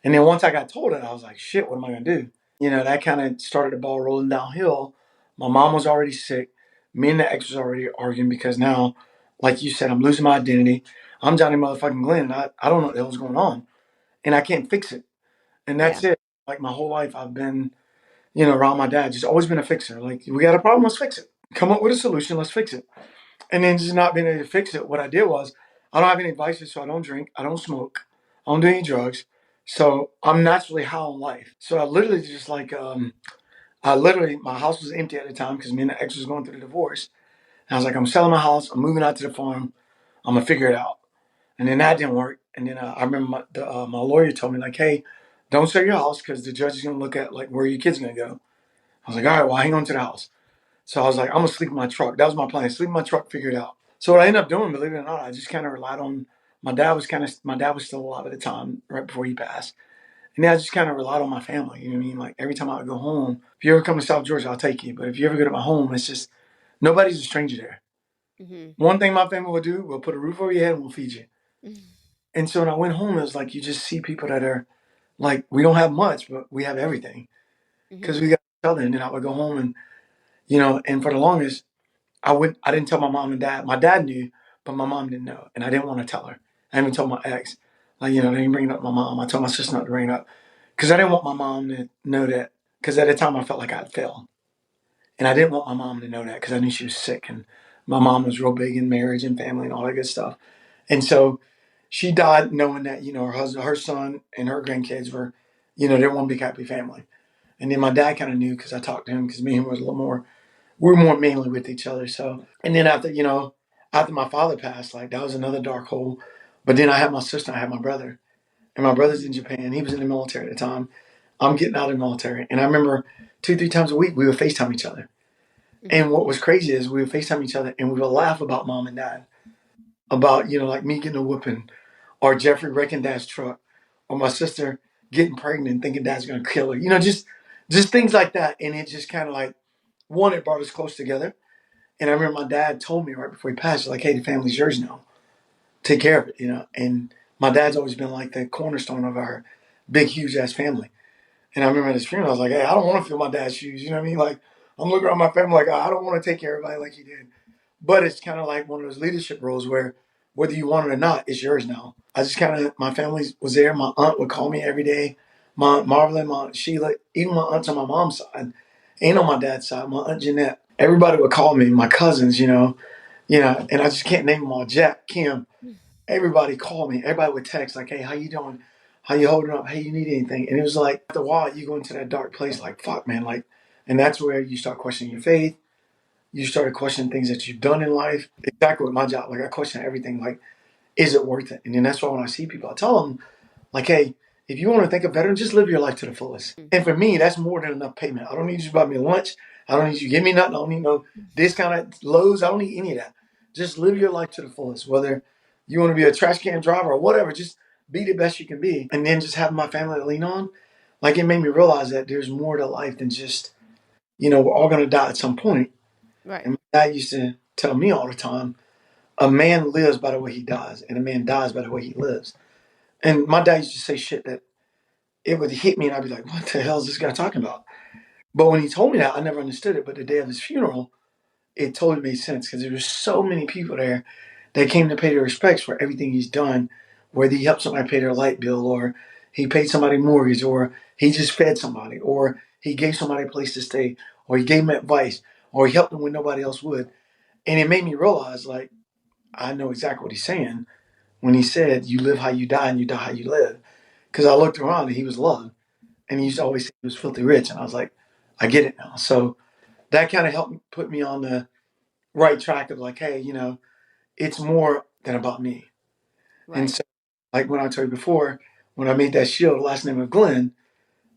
And then once I got told it, I was like, shit, what am I going to do? That kind of started the ball rolling downhill. My mom was already sick. Me and the ex was already arguing because now like you said, I'm losing my identity. I'm Johnny motherfucking Glenn. And I don't know what the hell's going on, and I can't fix it. And Yeah. that's it. Like my whole life, I've been, around my dad. Just always been a fixer. Like we got a problem, let's fix it. Come up with a solution, let's fix it. And then just not being able to fix it. What I did was, I don't have any vices, so I don't drink, I don't smoke, I don't do any drugs. So I'm naturally high on life. So I literally just like, my house was empty at the time because me and the ex was going through the divorce. And I was like, I'm selling my house, I'm moving out to the farm, I'm gonna figure it out. And then that didn't work. And then I remember my lawyer told me like, hey, don't sell your house because the judge is gonna look at like where your kid's gonna go. I was like, all right, well, hang on to the house. So I was like, I'm gonna sleep in my truck. That was my plan. Sleep in my truck, figure it out. So what I ended up doing, believe it or not, I just kind of relied on my dad was still alive at the time, right before he passed. And then I just kind of relied on my family. You know what I mean? Like every time I would go home, if you ever come to South Georgia, I'll take you. But if you ever go to my home, it's just nobody's a stranger there. Mm-hmm. One thing my family will do, we'll put a roof over your head and we'll feed you. And so when I went home, it was like you just see people that are like, we don't have much, but we have everything because Mm-hmm. we got each other. And then I would go home and, and for the longest, I didn't tell my mom and dad. My dad knew, but my mom didn't know. And I didn't want to tell her. I even told my ex, like, they didn't bring it up to my mom. I told my sister not to bring it up because I didn't want my mom to know that. Because at the time I felt like I'd failed. And I didn't want my mom to know that because I knew she was sick. And my mom was real big in marriage and family and all that good stuff. And so she died knowing that, her husband, her son, and her grandkids were, they were one big happy family. And then my dad kind of knew because I talked to him because me and him was a little more, we were more mainly with each other. So, and then after my father passed, like that was another dark hole. But then I had my sister, I had my brother, and my brother's in Japan. He was in the military at the time. I'm getting out of the military. And I remember 2, 3 times a week we would FaceTime each other. And Mm-hmm. what was crazy is we would FaceTime each other and we would laugh about mom and dad, about, like me getting a whooping or Jeffrey wrecking dad's truck or my sister getting pregnant thinking dad's going to kill her. Just things like that. And it just kind of like, one, it brought us close together. And I remember my dad told me right before he passed, like, hey, the family's yours now. Take care of it. And my dad's always been like the cornerstone of our big, huge ass family. And I remember at his funeral, I was like, hey, I don't want to fill my dad's shoes. You know what I mean? Like, I'm looking around my family like, I don't want to take care of everybody like he did. But it's kind of like one of those leadership roles where whether you want it or not, it's yours now. I just kind of, my family was there. My aunt would call me every day. My Aunt Marvelyn, my Aunt Sheila, even my aunts on my mom's side and on my dad's side, my Aunt Jeanette. Everybody would call me, my cousins, and I just can't name them all. Jack, Kim, everybody called me. Everybody would text like, "Hey, how you doing? How you holding up? Hey, you need anything?" And it was like after a while, you go into that dark place, like, "Fuck, man!" Like, and that's where you start questioning your faith. You started questioning things that you've done in life. Exactly with my job, like I question everything. Like, is it worth it? And then that's why when I see people, I tell them, like, hey, if you want to think of better, just live your life to the fullest. And for me, that's more than enough payment. I don't need you to buy me lunch. I don't need you to give me nothing. I don't need no discount at Lowe's. I don't need any of that. Just live your life to the fullest. Whether you want to be a trash can driver or whatever, just be the best you can be. And then just having my family to lean on, like it made me realize that there's more to life than just, we're all going to die at some point. Right. And my dad used to tell me all the time, a man lives by the way he dies, and a man dies by the way he lives. And my dad used to say shit that it would hit me, and I'd be like, "What the hell is this guy talking about?" But when he told me that, I never understood it. But the day of his funeral, it totally made sense because there were so many people there that came to pay their respects for everything he's done, whether he helped somebody pay their light bill, or he paid somebody mortgage, or he just fed somebody, or he gave somebody a place to stay, or he gave them advice, or he helped them when nobody else would. And it made me realize, like, I know exactly what he's saying when he said, "You live how you die, and you die how you live." Because I looked around and he was loved. And he used to Mm-hmm. always say he was filthy rich. And I was like, I get it now. So that kind of helped put me on the right track of like, hey, it's more than about me. And Right. so, like when I told you before, when I made that shield, last name of Glenn,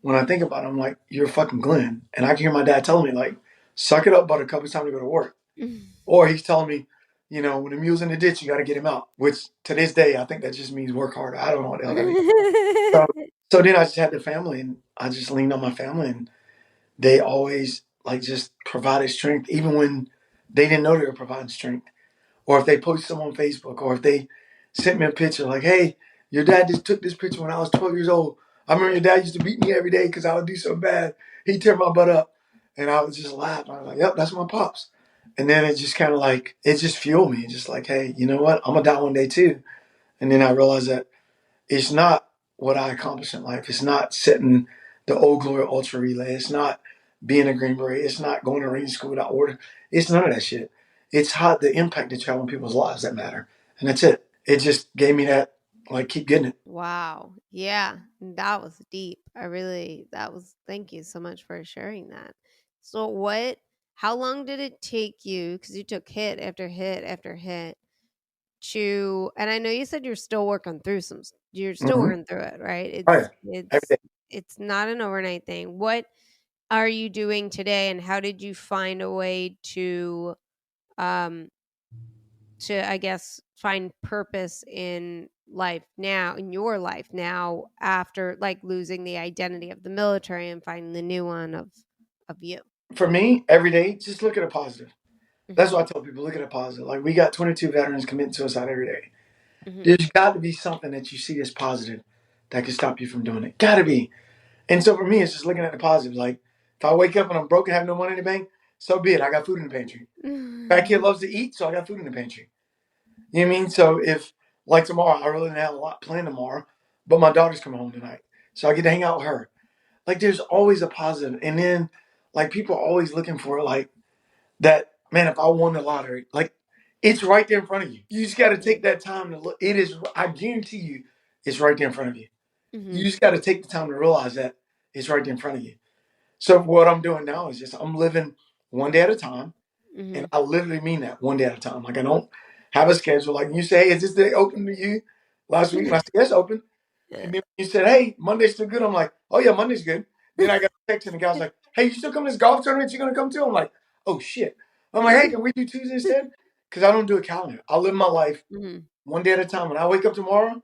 when I think about it, I'm like, you're fucking Glenn. And I can hear my dad telling me, like, suck it up, buttercup, it's time to go to work. Or he's telling me, when the mule's in the ditch, you got to get him out. Which to this day, I think that just means work harder. I don't know what the hell that means. So, so then I just had the family and I just leaned on my family and they always like just provided strength, even when they didn't know they were providing strength. Or if they posted them on Facebook, or if they sent me a picture like, "Hey, your dad just took this picture when I was 12 years old. I remember your dad used to beat me every day because I would do so bad. He'd tear my butt up," and I would just laugh. I was like, "Yep, that's my pops." And then it just kind of like, it just fueled me. Just like, hey, you know what? I'm going to die one day too. And then I realized that it's not what I accomplished in life. It's not setting the Old Glory Ultra Relay. It's not being a Green Beret. It's not going to reading school without order. It's none of that shit. It's how the impact that you have on people's lives that matter. And that's it. It just gave me that, like, keep getting it. Wow. Yeah, that was deep. Thank you so much for sharing that. So, how long did it take you? Because you took hit after hit after hit and I know you said you're still Mm-hmm. working through it, right? Oh, yeah. Every day. It's not an overnight thing. What are you doing today, and how did you find a way um, I guess, find purpose in your life now, after like losing the identity of the military and finding the new one of you? For me, every day, just look at a positive. That's Mhm. what I tell people. Look at a positive. Like, we got 22 veterans committing suicide every day. Mhm. There's got to be something that you see as positive that can stop you from doing it. Got to be. And so for me, it's just looking at the positive. Like, if I wake up and I'm broke and have no money in the bank, so be it. I got food in the pantry. Fat kid loves to eat, so I got food in the pantry. You know what I mean? So if, like tomorrow, I really didn't have a lot planned tomorrow, but my daughter's coming home tonight. So I get to hang out with her. Like, there's always a positive. And then, like, people are always looking for, like, that, man, if I won the lottery, like, it's right there in front of you. You just got to take Mhm. that time to look. It is, I guarantee you, it's right there in front of you. You Mhm. just got to take the time to realize that it's right there in front of you. So what I'm doing now is just I'm living one day at a time, and Mhm. I literally mean that, one day at a time. Like, I don't have a schedule. Like, you say, "Hey, is this day open to you?" Last week, and I said, "Yes, open." Yeah. And then you said, "Hey, Monday's still good." I'm like, "Oh yeah, Monday's good." Then I got a text and the guy was like, "Hey, you still come to this golf tournament? You gonna come to?" I'm like, "Oh shit." I'm like, "Hey, can we do Tuesday instead?" Because I don't do a calendar. I live my life Mhm. one day at a time. When I wake up tomorrow,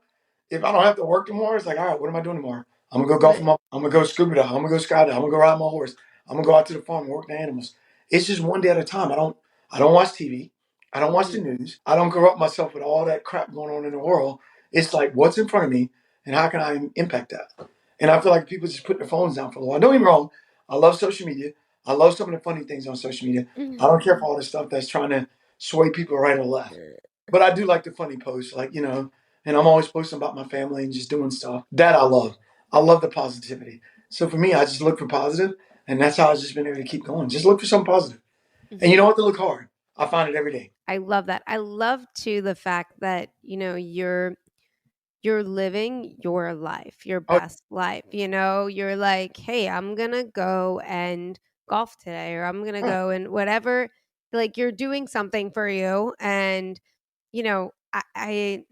if I don't have to work tomorrow, it's like, all right, what am I doing tomorrow? I'm gonna go golf. Right. I'm gonna go scuba dive. I'm gonna go skydiving. I'm gonna go ride my horse. I'm gonna go out to the farm and work the animals. It's just one day at a time. I don't watch TV. I don't watch the Mhm. news. I don't corrupt myself with all that crap going on in the world. It's like, what's in front of me and how can I impact that? And I feel like people just put their phones down for a while. Don't get me wrong. I love social media. I love some of the funny things on social media. I don't care for all the stuff that's trying to sway people right or left. But I do like the funny posts, like, and I'm always posting about my family and just doing stuff. That I love. I love the positivity. So for me, I just look for positive, and that's how I've just been able to keep going. Just look for something positive. And you Mhm. don't have to look hard. I find it every day. I love that. I love too the fact that, you're living your life, your Oh, best life. You're like, hey, I'm gonna go and golf today, or I'm gonna yeah. go and whatever. Like, you're doing something for you. And, I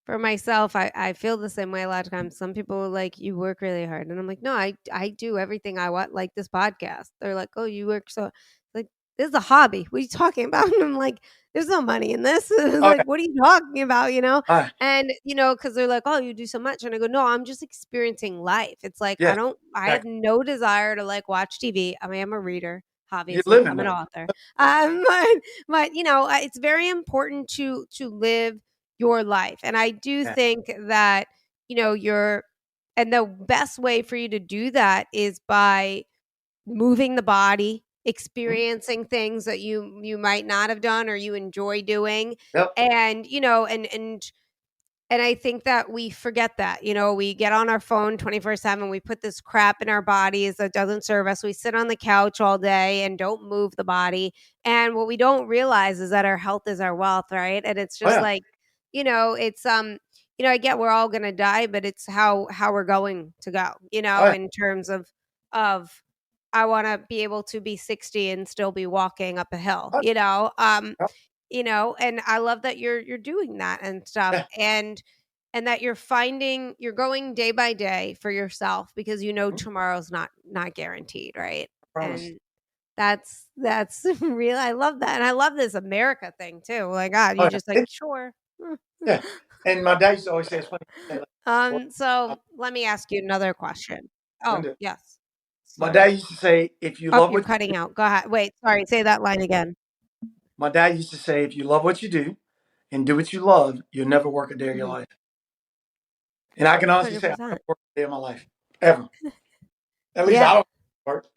for myself, I feel the same way a lot of times. Some people are like, you work really hard. And I'm like, no, I do everything I want, like this podcast. They're like, oh, you work so, like, this is a hobby. What are you talking about? And I'm like, there's no money in this. Oh, Like, yeah. what are you talking about? Ah, And, because they're like, oh, you do so much. And I go, no, I'm just experiencing life. It's like, yes, I have exactly. no desire to like watch TV. I mean, I'm a reader. You're Obviously, living I'm an life. author. But it's very important to live your life. And I do Yeah. think that, you're and the best way for you to do that is by moving the body, Mhm. experiencing things that you might not have done or you enjoy doing. Yep. And, and I think that we forget that. We get on our phone 24/7. We put this crap in our bodies that doesn't serve us. We sit on the couch all day and don't move the body. And what we don't realize is that our health is our wealth, right? And it's Oh, just yeah. like, it's I get we're all gonna die, but it's how we're going to go, Oh, yeah. in terms of I wanna be able to be 60 and still be walking up a hill, Oh, yeah. and I love that you're doing that and stuff, Yeah. and that you're going day by day for yourself, because Mhm. tomorrow's not guaranteed, right? Promise. And that's real. I love that. And I love this America thing too. Like, God, Oh, you yeah. just like, sure. Yeah. And my dad used to always say, it's funny. He said, like, well, So let me ask you another question. Oh, Linda, yes. my dad Sorry. used to say, if you Oh, love you're what cutting out. Go ahead. Wait, sorry. Say that line again. My dad used to say, if you love what you do and do what you love, you'll never work a day of your Mhm. life. And I can honestly say, I've never 100%. worked a day of my life, ever. At least I Yeah. don't work.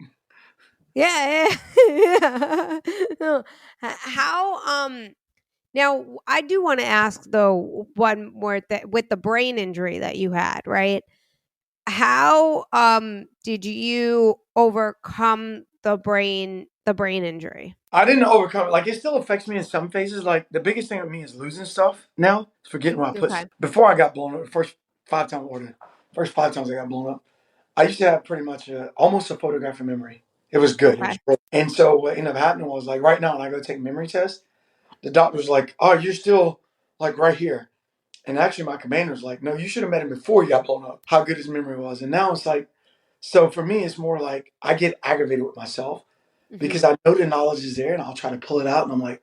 Yeah, yeah. No. How now I do want to ask though one more with the brain injury that you had, right? How did you overcome the brain injury? I didn't overcome it. Like, it still affects me in some phases. Like, the biggest thing with me is losing stuff now. It's forgetting where I put Okay. stuff. Before I got blown up, first 5 times I got blown up, I used to have pretty much almost a photographic memory. It was good. It was Okay. great. And so what ended up happening was, like, right now when I go take memory tests, the doctor was like, "Oh, you're still like right here." And actually, my commander was like, "No, you should have met him before you got blown up. How good his memory was." And now it's like, so for me, it's more like I get aggravated with myself Hmm. because I know the knowledge is there, and I'll try to pull it out, and I'm like,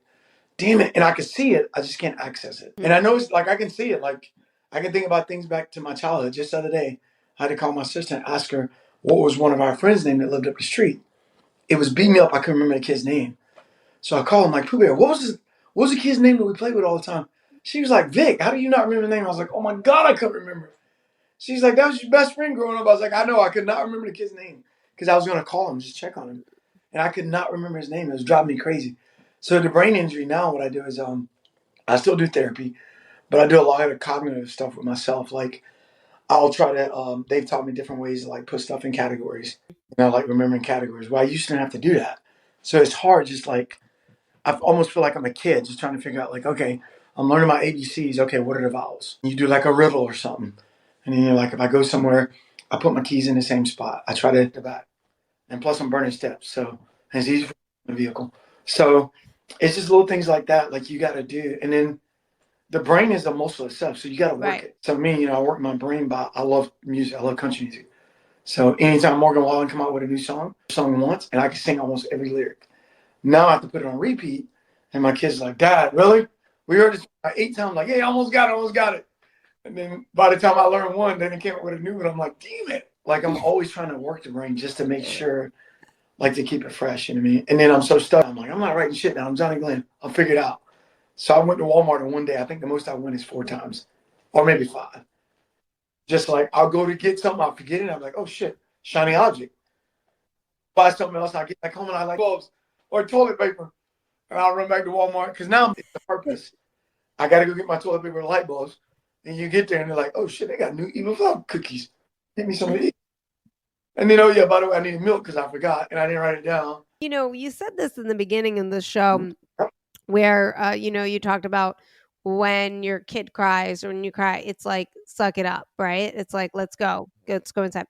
"Damn it!" And I can see it, I just can't access it. And I know it's like I can see it, like I can think about things back to my childhood. Just the other day, I had to call my sister and ask her what was one of our friends' name that lived up the street. It was beat me up. I couldn't remember the kid's name. So I called him like, Pooh Bear, what was the kid's name that we played with all the time? She was like, Vic, how do you not remember the name? I was like, oh my God, I couldn't remember. She's like, that was your best friend growing up. I was like, I know, I could not remember the kid's name because I was going to call him, just check on him. And I could not remember his name. It was driving me crazy. So the brain injury now, what I do is I still do therapy, but I do a lot of cognitive stuff with myself. Like I'll try to, they've taught me different ways to like put stuff in categories, like remembering categories. Well, I used to have to do that. So it's hard, just like, I almost feel like I'm a kid just trying to figure out, like, okay, I'm learning my ABCs. Okay, what are the vowels? You do like a riddle or something. And then you're like, if I go somewhere, I put my keys in the same spot. I try to hit the back. And plus, I'm burning steps. So it's easy for the vehicle. So it's just little things like that, like you got to do. And then the brain is the muscle itself. So you got to work Right. it. So me, I work my brain by, I love music. I love country music. So anytime Morgan Wallen come out with a new song once, and I can sing almost every lyric. Now I have to put it on repeat, and my kids are like, Dad, really? We heard it like 8 times, like, hey, almost got it, almost got it. And then by the time I learned one, then it came up with a new one. I'm like, damn it. Like, I'm always trying to work the brain just to make sure, like, to keep it fresh, you know what I mean? And then I'm so stuck. I'm like, I'm not writing shit down. I'm Johnny Glenn. I'll figure it out. So I went to Walmart in one day. I think the most I went is 4 times, or maybe 5. Just like, I'll go to get something, I'll forget it. I'm like, oh, shit, shiny object. Buy something else, I'll get back home, and I like bulbs or toilet paper. And I'll run back to Walmart because now it's the purpose. I got to go get my toilet paper and light bulbs. And you get there and they're like, oh shit, they got new evil flower cookies. Get me some of these. And then, oh yeah, by the way, I needed milk because I forgot and I didn't write it down. You said this in the beginning of the show where you talked about when your kid cries or when you cry, it's like suck it up, right? It's like let's go inside.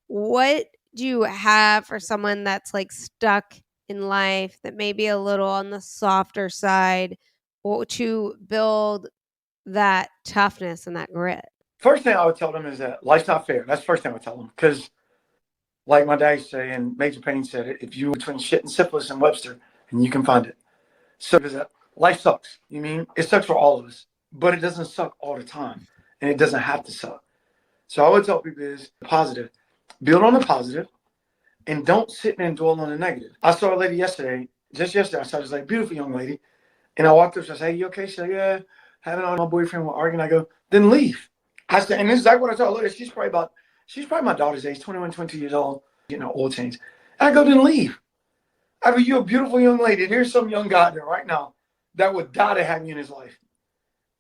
What do you have for someone that's like stuck in life that may be a little on the softer side, or to build that toughness and that grit? First thing I would tell them is that life's not fair. That's the first thing I would tell them. Because, like my dad used to say, and Major Payne said it, if you between shit and syphilis and Webster, and you can find it. So, because life sucks. You mean it sucks for all of us, but it doesn't suck all the time, and it doesn't have to suck. So, I would tell people is positive, build on the positive, and don't sit there and dwell on the negative. I saw a lady yesterday, just yesterday. I saw this like beautiful young lady, and I walked up to her. I said, "Hey, you okay?" She said, "Yeah, having on my boyfriend. We're arguing." I go, "Then leave." I said, and this is exactly what I told her. She's probably my daughter's age, 21, 22 years old, getting her oil change. And I go, "Then leave." I go, "You're a beautiful young lady. And here's some young guy there right now that would die to have you in his life,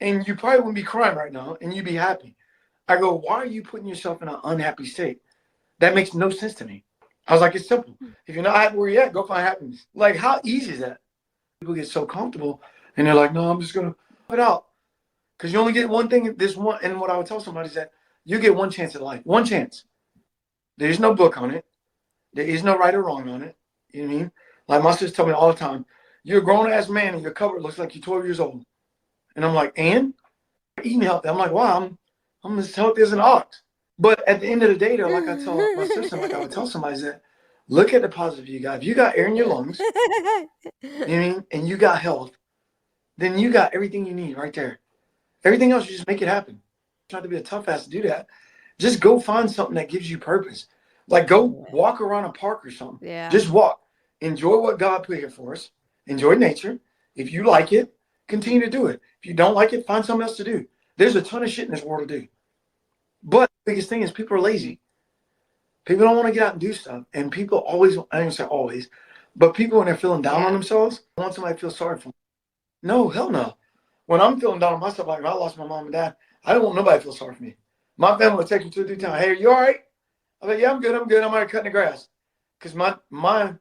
and you probably wouldn't be crying right now, and you'd be happy." I go, "Why are you putting yourself in an unhappy state? That makes no sense to me." I was like, "It's simple. If you're not happy where you're at, go find happiness." Like, how easy is that? People get so comfortable, and they're like, "No, I'm just gonna put it out." Because you only get one thing. This one, and what I would tell somebody is that you get one chance at life. One chance. There's no book on it. There is no right or wrong on it. You know what I mean? Like my sister told me all the time, "You're a grown ass man and your cover looks like you're 12 years old." And I'm like, "And eating healthy." I'm like, "Wow, I'm as healthy as an ox." But at the end of the day, though, like I tell my sister, like I would tell somebody is that look at the positive you got. If you got air in your lungs, you know what I mean, and you got health, then you got everything you need right there. Everything else, you just make it happen. Try to be a tough ass to do that. Just go find something that gives you purpose. Like go walk around a park or something. Yeah. Just walk. Enjoy what God put here for us. Enjoy nature. If you like it, continue to do it. If you don't like it, find something else to do. There's a ton of shit in this world to do. But the biggest thing is people are lazy. People don't want to get out and do stuff. And people always, I don't say always, but people when they're feeling down on themselves, want somebody to feel sorry for them. No, hell no. When I'm feeling down on myself, like if I lost my mom and dad, I don't want nobody to feel sorry for me. My family will text me 2 or 3 times. Hey, are you all right? I'm like, yeah, I'm good. I'm out cutting the grass. Because my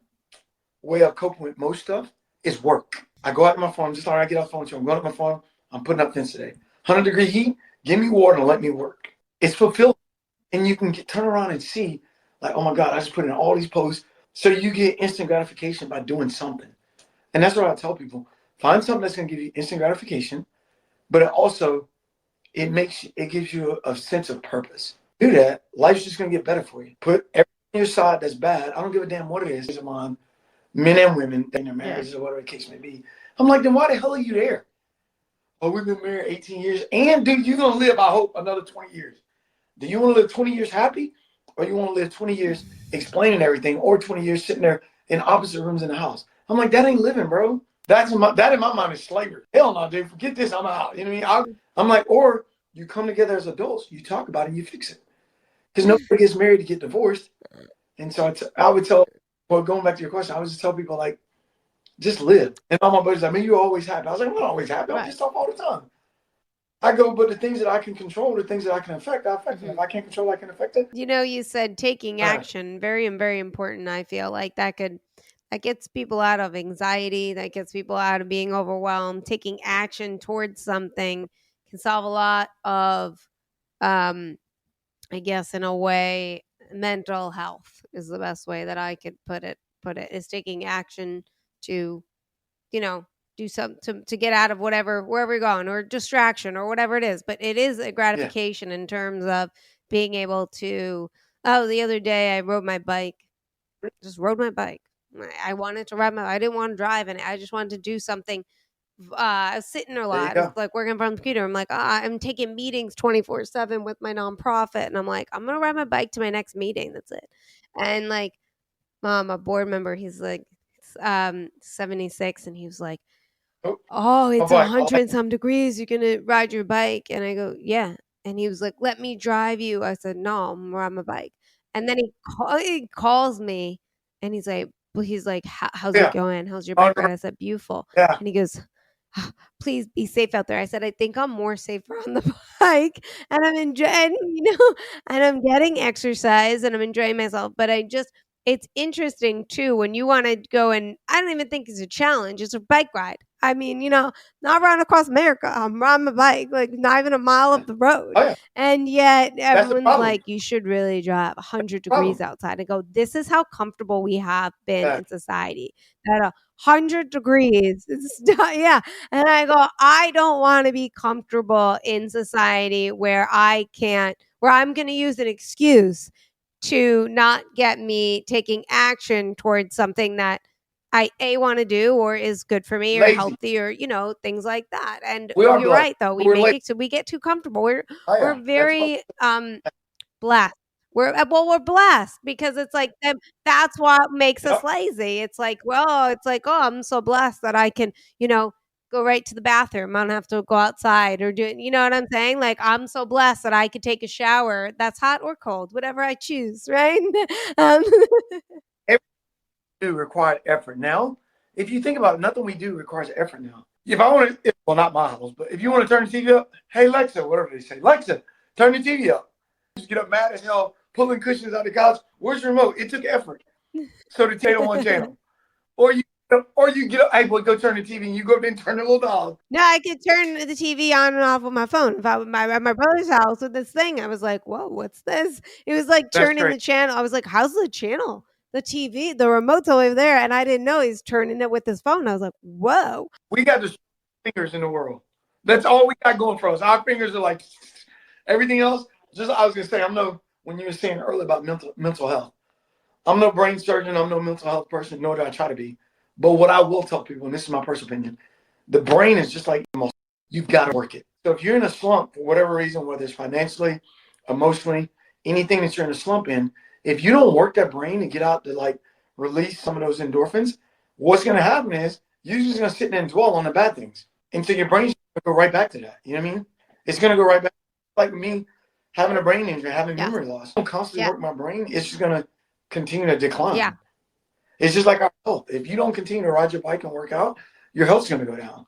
way of coping with most stuff is work. I go out to my farm, just like I get off the phone. So I'm going to my farm. I'm putting up fence today. 100-degree heat, give me water and let me work. It's fulfilling. And you can turn around and see, like, oh my God, I just put in all these posts. So you get instant gratification by doing something. And that's what I tell people. Find something that's going to give you instant gratification, but it gives you a sense of purpose. Do that, life's just going to get better for you. Put everything on your side that's bad. I don't give a damn what it is. I'm on men and women in their marriages or whatever the case may be. I'm like, then why the hell are you there? Oh, we've been married 18 years. And dude, you're going to live, I hope, another 20 years. Do you want to live 20 years happy? Or you want to live 20 years explaining everything, or 20 years sitting there in opposite rooms in the house? I'm like, that ain't living, bro. That in my mind is slavery. Hell no, dude. Forget this. I'm out. You know what I mean? I'm like, or you come together as adults, you talk about it, and you fix it. Because nobody gets married to get divorced. And so I would tell, well, going back to your question, I would just tell people, like, just live. And all my buddies like, man, you're always happy. I was like, I'm not always happy. I'm just off all the time. I go, but the things that I can control, the things that I can affect, I affect them. If I can't control, I can affect it. You know, you said taking action, very, very important. I feel like that gets people out of anxiety, that gets people out of being overwhelmed. Taking action towards something can solve a lot of, I guess, in a way, mental health is the best way that I could put it, is taking action to, do something to get out of wherever you're going, or distraction, or whatever it is. But it is a gratification in terms of being able to, the other day I rode my bike. I wanted to ride I didn't want to drive, and I just wanted to do something. I was sitting a lot. I was like working from the computer. I'm like, I'm taking meetings 24/7 with my nonprofit, and I'm like, I'm gonna ride my bike to my next meeting. That's it. And like, a board member, he's like, 76, and he was like, oh, it's 100 and some degrees. You're gonna ride your bike? And I go, yeah. And he was like, let me drive you. I said, no, I'm riding my bike. And then he calls me, and he's like, how's it going? How's your bike ride? I said, beautiful. And he goes, please be safe out there. I said, I think I'm more safer on the bike, and I'm enjoying, and I'm getting exercise, and I'm enjoying myself. But it's interesting too when you want to go, and I don't even think it's a challenge. It's a bike ride. I mean, not riding across America. I'm riding my bike, like not even a mile up the road. And yet everyone's like, you should really drive 100 degrees outside. I go, this is how comfortable we have been in society. At 100 degrees. Yeah. And I go, I don't want to be comfortable in society where I'm going to use an excuse to not get me taking action towards something that I want to do, or is good for me, or healthy, or things like that. And you're right, though. We get too comfortable. We're very blessed. We're blessed, because it's like that's what makes us lazy. It's like, oh, I'm so blessed that I can, go right to the bathroom. I don't have to go outside or do it. You know what I'm saying? Like, I'm so blessed that I could take a shower that's hot or cold, whatever I choose, right? Do require effort. Now, if you think about it, nothing we do requires effort now. If I want to, well, not my house, but if you want to turn the TV up, hey, Alexa, whatever they say, Alexa, turn the TV up. Just get up mad as hell, pulling cushions out of the couch. Where's the remote? It took effort. So the channel one channel. Or you get up, hey, boy, go turn the TV, and you go up there and turn the little dog. No, I could turn the TV on and off with my phone. If I was at my brother's house with this thing, I was like, whoa, what's this? It was like turning the channel. I was like, how's the channel? The TV, the remote's over there. And I didn't know he's turning it with his phone. I was like, whoa. We got the fingers in the world. That's all we got going for us. Our fingers are like everything else. Just, I was going to say, when you were saying earlier about mental health, I'm no brain surgeon. I'm no mental health person, nor do I try to be. But what I will tell people, and this is my personal opinion, the brain is just like muscle. You've got to work it. So if you're in a slump for whatever reason, whether it's financially, emotionally, anything that you're in a slump in, if you don't work that brain and get out to like release some of those endorphins, what's going to happen is you're just going to sit there and dwell on the bad things until your brain's going to go right back to that. You know what I mean? It's going to go right back. Like me, having a brain injury, having Yes. memory loss. I don't constantly Yeah. work my brain, it's just gonna continue to decline. Yeah. It's just like our health. If you don't continue to ride your bike and work out, your health's gonna go down.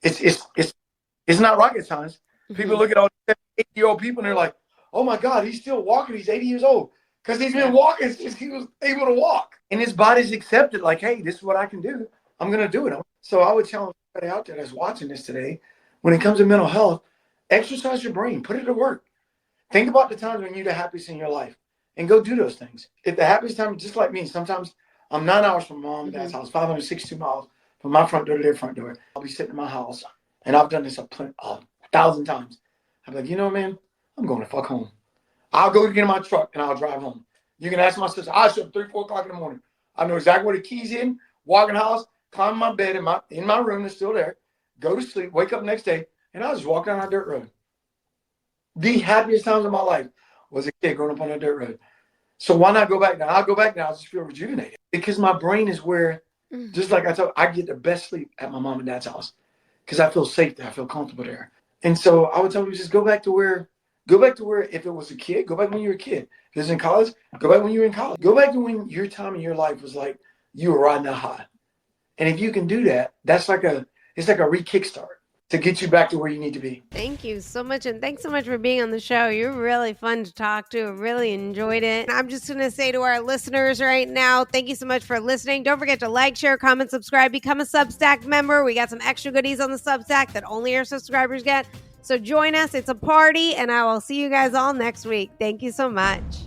It's not rocket science. People look at all these 80-year-old people and they're like, oh my God, he's still walking. He's 80 years old. Because he's been walking since he was able to walk. And his body's accepted, like, hey, this is what I can do. I'm going to do it. So I would challenge everybody out there that's watching this today, when it comes to mental health, exercise your brain, put it to work. Think about the times when you're the happiest in your life and go do those things. If the happiest time, just like me, sometimes I'm 9 hours from mom and dad's house, 562 miles from my front door to their front door. I'll be sitting in my house, and I've done this a 1,000 times. I'm like, you know, man, I'm going to fuck home. I'll go get in my truck and I'll drive home. You can ask my sister. I show up 3, 4 o'clock in the morning. I know exactly where the keys in. Walk in the house, climb my bed in my room that's still there. Go to sleep. Wake up next day, and I'll just walk down that dirt road. The happiest times of my life was a kid growing up on that dirt road. So why not go back now? I'll go back now. I just feel rejuvenated because my brain is where, just like I get the best sleep at my mom and dad's house because I feel safe there. I feel comfortable there. And so I would tell people just go back to where if it was a kid, go back when you were a kid. If it was in college, go back when you were in college. Go back to when your time in your life was like you were riding that high. And if you can do that, it's like a re-kickstart to get you back to where you need to be. Thank you so much. And thanks so much for being on the show. You're really fun to talk to. I really enjoyed it. And I'm just going to say to our listeners right now, thank you so much for listening. Don't forget to like, share, comment, subscribe, become a Substack member. We got some extra goodies on the Substack that only our subscribers get. So join us. It's a party, and I will see you guys all next week. Thank you so much.